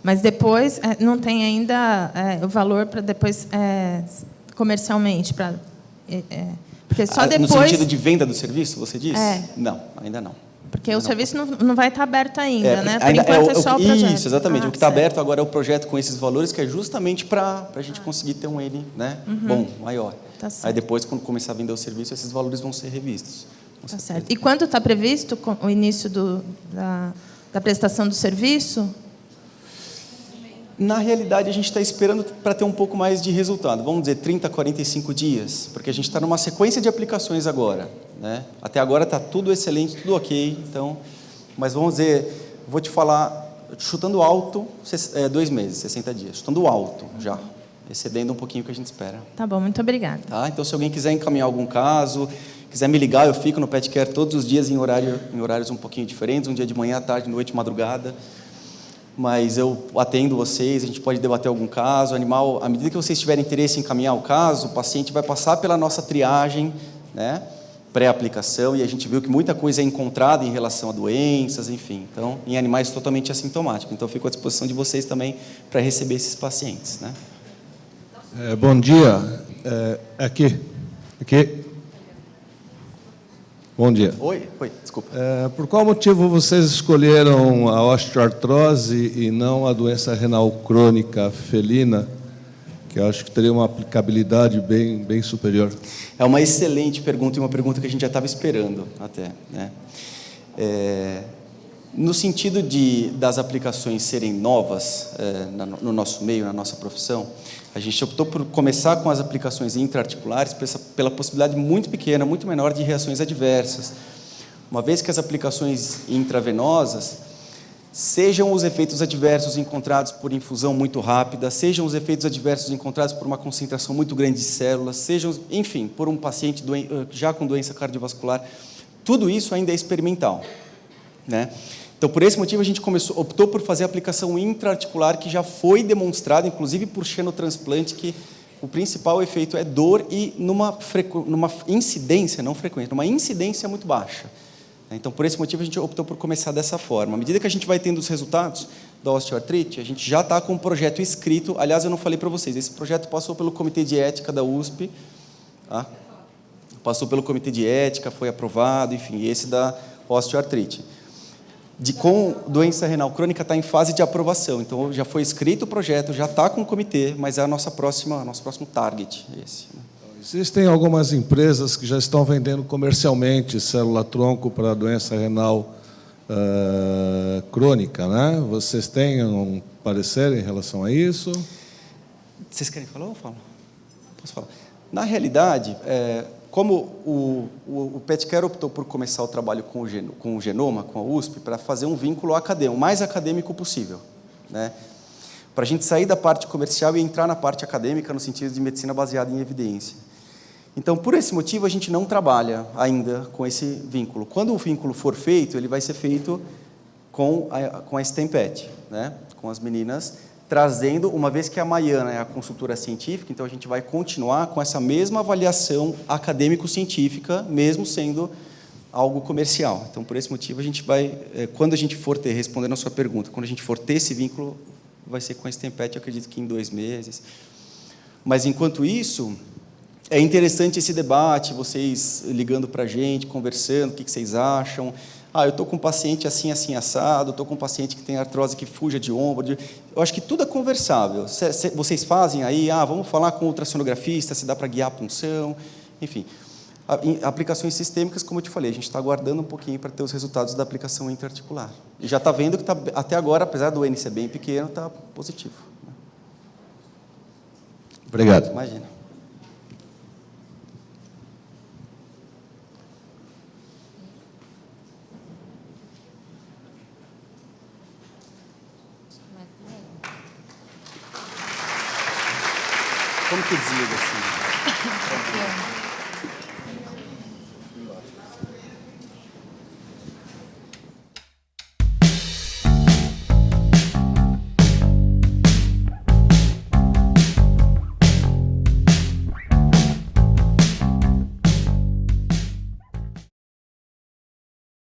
[SPEAKER 8] Mas depois não tem ainda o valor para depois comercialmente, porque só depois.
[SPEAKER 5] No sentido de venda do serviço, você disse? Não, ainda não.
[SPEAKER 8] Porque
[SPEAKER 5] ainda
[SPEAKER 8] o serviço não vai estar aberto ainda, né? Por
[SPEAKER 5] ainda
[SPEAKER 8] enquanto é só o projeto.
[SPEAKER 5] Isso, exatamente. O que está aberto agora é o projeto com esses valores, que é justamente para a gente conseguir ter um N, né, bom, maior.
[SPEAKER 8] Tá certo.
[SPEAKER 5] Aí depois, quando começar a vender o serviço, esses valores vão ser revistos.
[SPEAKER 8] Tá certo. E quando está previsto o início da prestação do serviço?
[SPEAKER 5] Na realidade, a gente está esperando para ter um pouco mais de resultado. Vamos dizer, 30, 45 dias, porque a gente está numa sequência de aplicações agora, né? Até agora está tudo excelente, tudo ok. Então, mas vamos dizer, vou te falar, chutando alto, 2 meses, 60 dias. Chutando alto já, excedendo um pouquinho o que a gente espera.
[SPEAKER 8] Tá bom, muito obrigada.
[SPEAKER 5] Tá? Então, se alguém quiser encaminhar algum caso, quiser me ligar, eu fico no PetCare todos os dias em horários um pouquinho diferentes, um dia de manhã, tarde, noite, madrugada. Mas eu atendo vocês, a gente pode debater algum caso, animal, à medida que vocês tiverem interesse em encaminhar o caso, o paciente vai passar pela nossa triagem, né, pré-aplicação, e a gente viu que muita coisa é encontrada em relação a doenças, enfim, então, em animais totalmente assintomáticos. Então, eu fico à disposição de vocês também para receber esses pacientes, né?
[SPEAKER 9] Bom dia, aqui. Bom dia.
[SPEAKER 5] Oi, desculpa.
[SPEAKER 9] Por qual motivo vocês escolheram a osteoartrose e não a doença renal crônica felina, que eu acho que teria uma aplicabilidade bem superior?
[SPEAKER 5] É uma excelente pergunta e uma pergunta que a gente já estava esperando até, né? No sentido das aplicações serem novas no nosso meio, na nossa profissão, A gente optou por começar com as aplicações intra-articulares pela possibilidade muito pequena, muito menor de reações adversas. Uma vez que as aplicações intravenosas, sejam os efeitos adversos encontrados por infusão muito rápida, sejam os efeitos adversos encontrados por uma concentração muito grande de células, sejam, enfim, por um paciente já com doença cardiovascular, tudo isso ainda é experimental, né? Então, por esse motivo, a gente optou por fazer a aplicação intra-articular, que já foi demonstrado, inclusive por xenotransplante, que o principal efeito é dor e numa incidência, não frequente, numa incidência muito baixa. Então, por esse motivo, a gente optou por começar dessa forma. À medida que a gente vai tendo os resultados da osteoartrite, a gente já está com um projeto escrito. Aliás, eu não falei para vocês, esse projeto passou pelo Comitê de Ética da USP, tá? Passou pelo Comitê de Ética, foi aprovado, enfim, esse da osteoartrite. Com doença renal crônica está em fase de aprovação, então já foi escrito o projeto, já está com o comitê, mas é nosso próximo target esse.
[SPEAKER 9] Existem algumas empresas que já estão vendendo comercialmente célula-tronco para doença renal crônica, né? Vocês têm um parecer em relação a isso?
[SPEAKER 5] Vocês querem falar ou eu falo? Posso falar? Na realidade, como o PetCare optou por começar o trabalho com o Genoma, com a USP, para fazer um vínculo acadêmico, o mais acadêmico possível, né? Para a gente sair da parte comercial e entrar na parte acadêmica, no sentido de medicina baseada em evidência. Então, por esse motivo, a gente não trabalha ainda com esse vínculo. Quando o vínculo for feito, ele vai ser feito com a STEMPET, né? Com as meninas, trazendo, uma vez que a Maiana é a consultora científica, então a gente vai continuar com essa mesma avaliação acadêmico-científica, mesmo sendo algo comercial. Então, por esse motivo, a gente vai, quando a gente for ter, respondendo a sua pergunta, quando a gente for ter esse vínculo, vai ser com a STEMPET, eu acredito que em 2 meses. Mas, enquanto isso, é interessante esse debate, vocês ligando para a gente, conversando, o que vocês acham. Eu estou com um paciente assim, assim, assado, estou com um paciente que tem artrose que fuja de ombro. Eu acho que tudo é conversável. Vocês fazem aí, vamos falar com o ultrassonografista, se dá para guiar a punção, enfim. Aplicações sistêmicas, como eu te falei, a gente está aguardando um pouquinho para ter os resultados da aplicação intraarticular. E já está vendo que até agora, apesar do N ser bem pequeno, está positivo.
[SPEAKER 9] Obrigado.
[SPEAKER 5] Imagina. Como que desliga assim?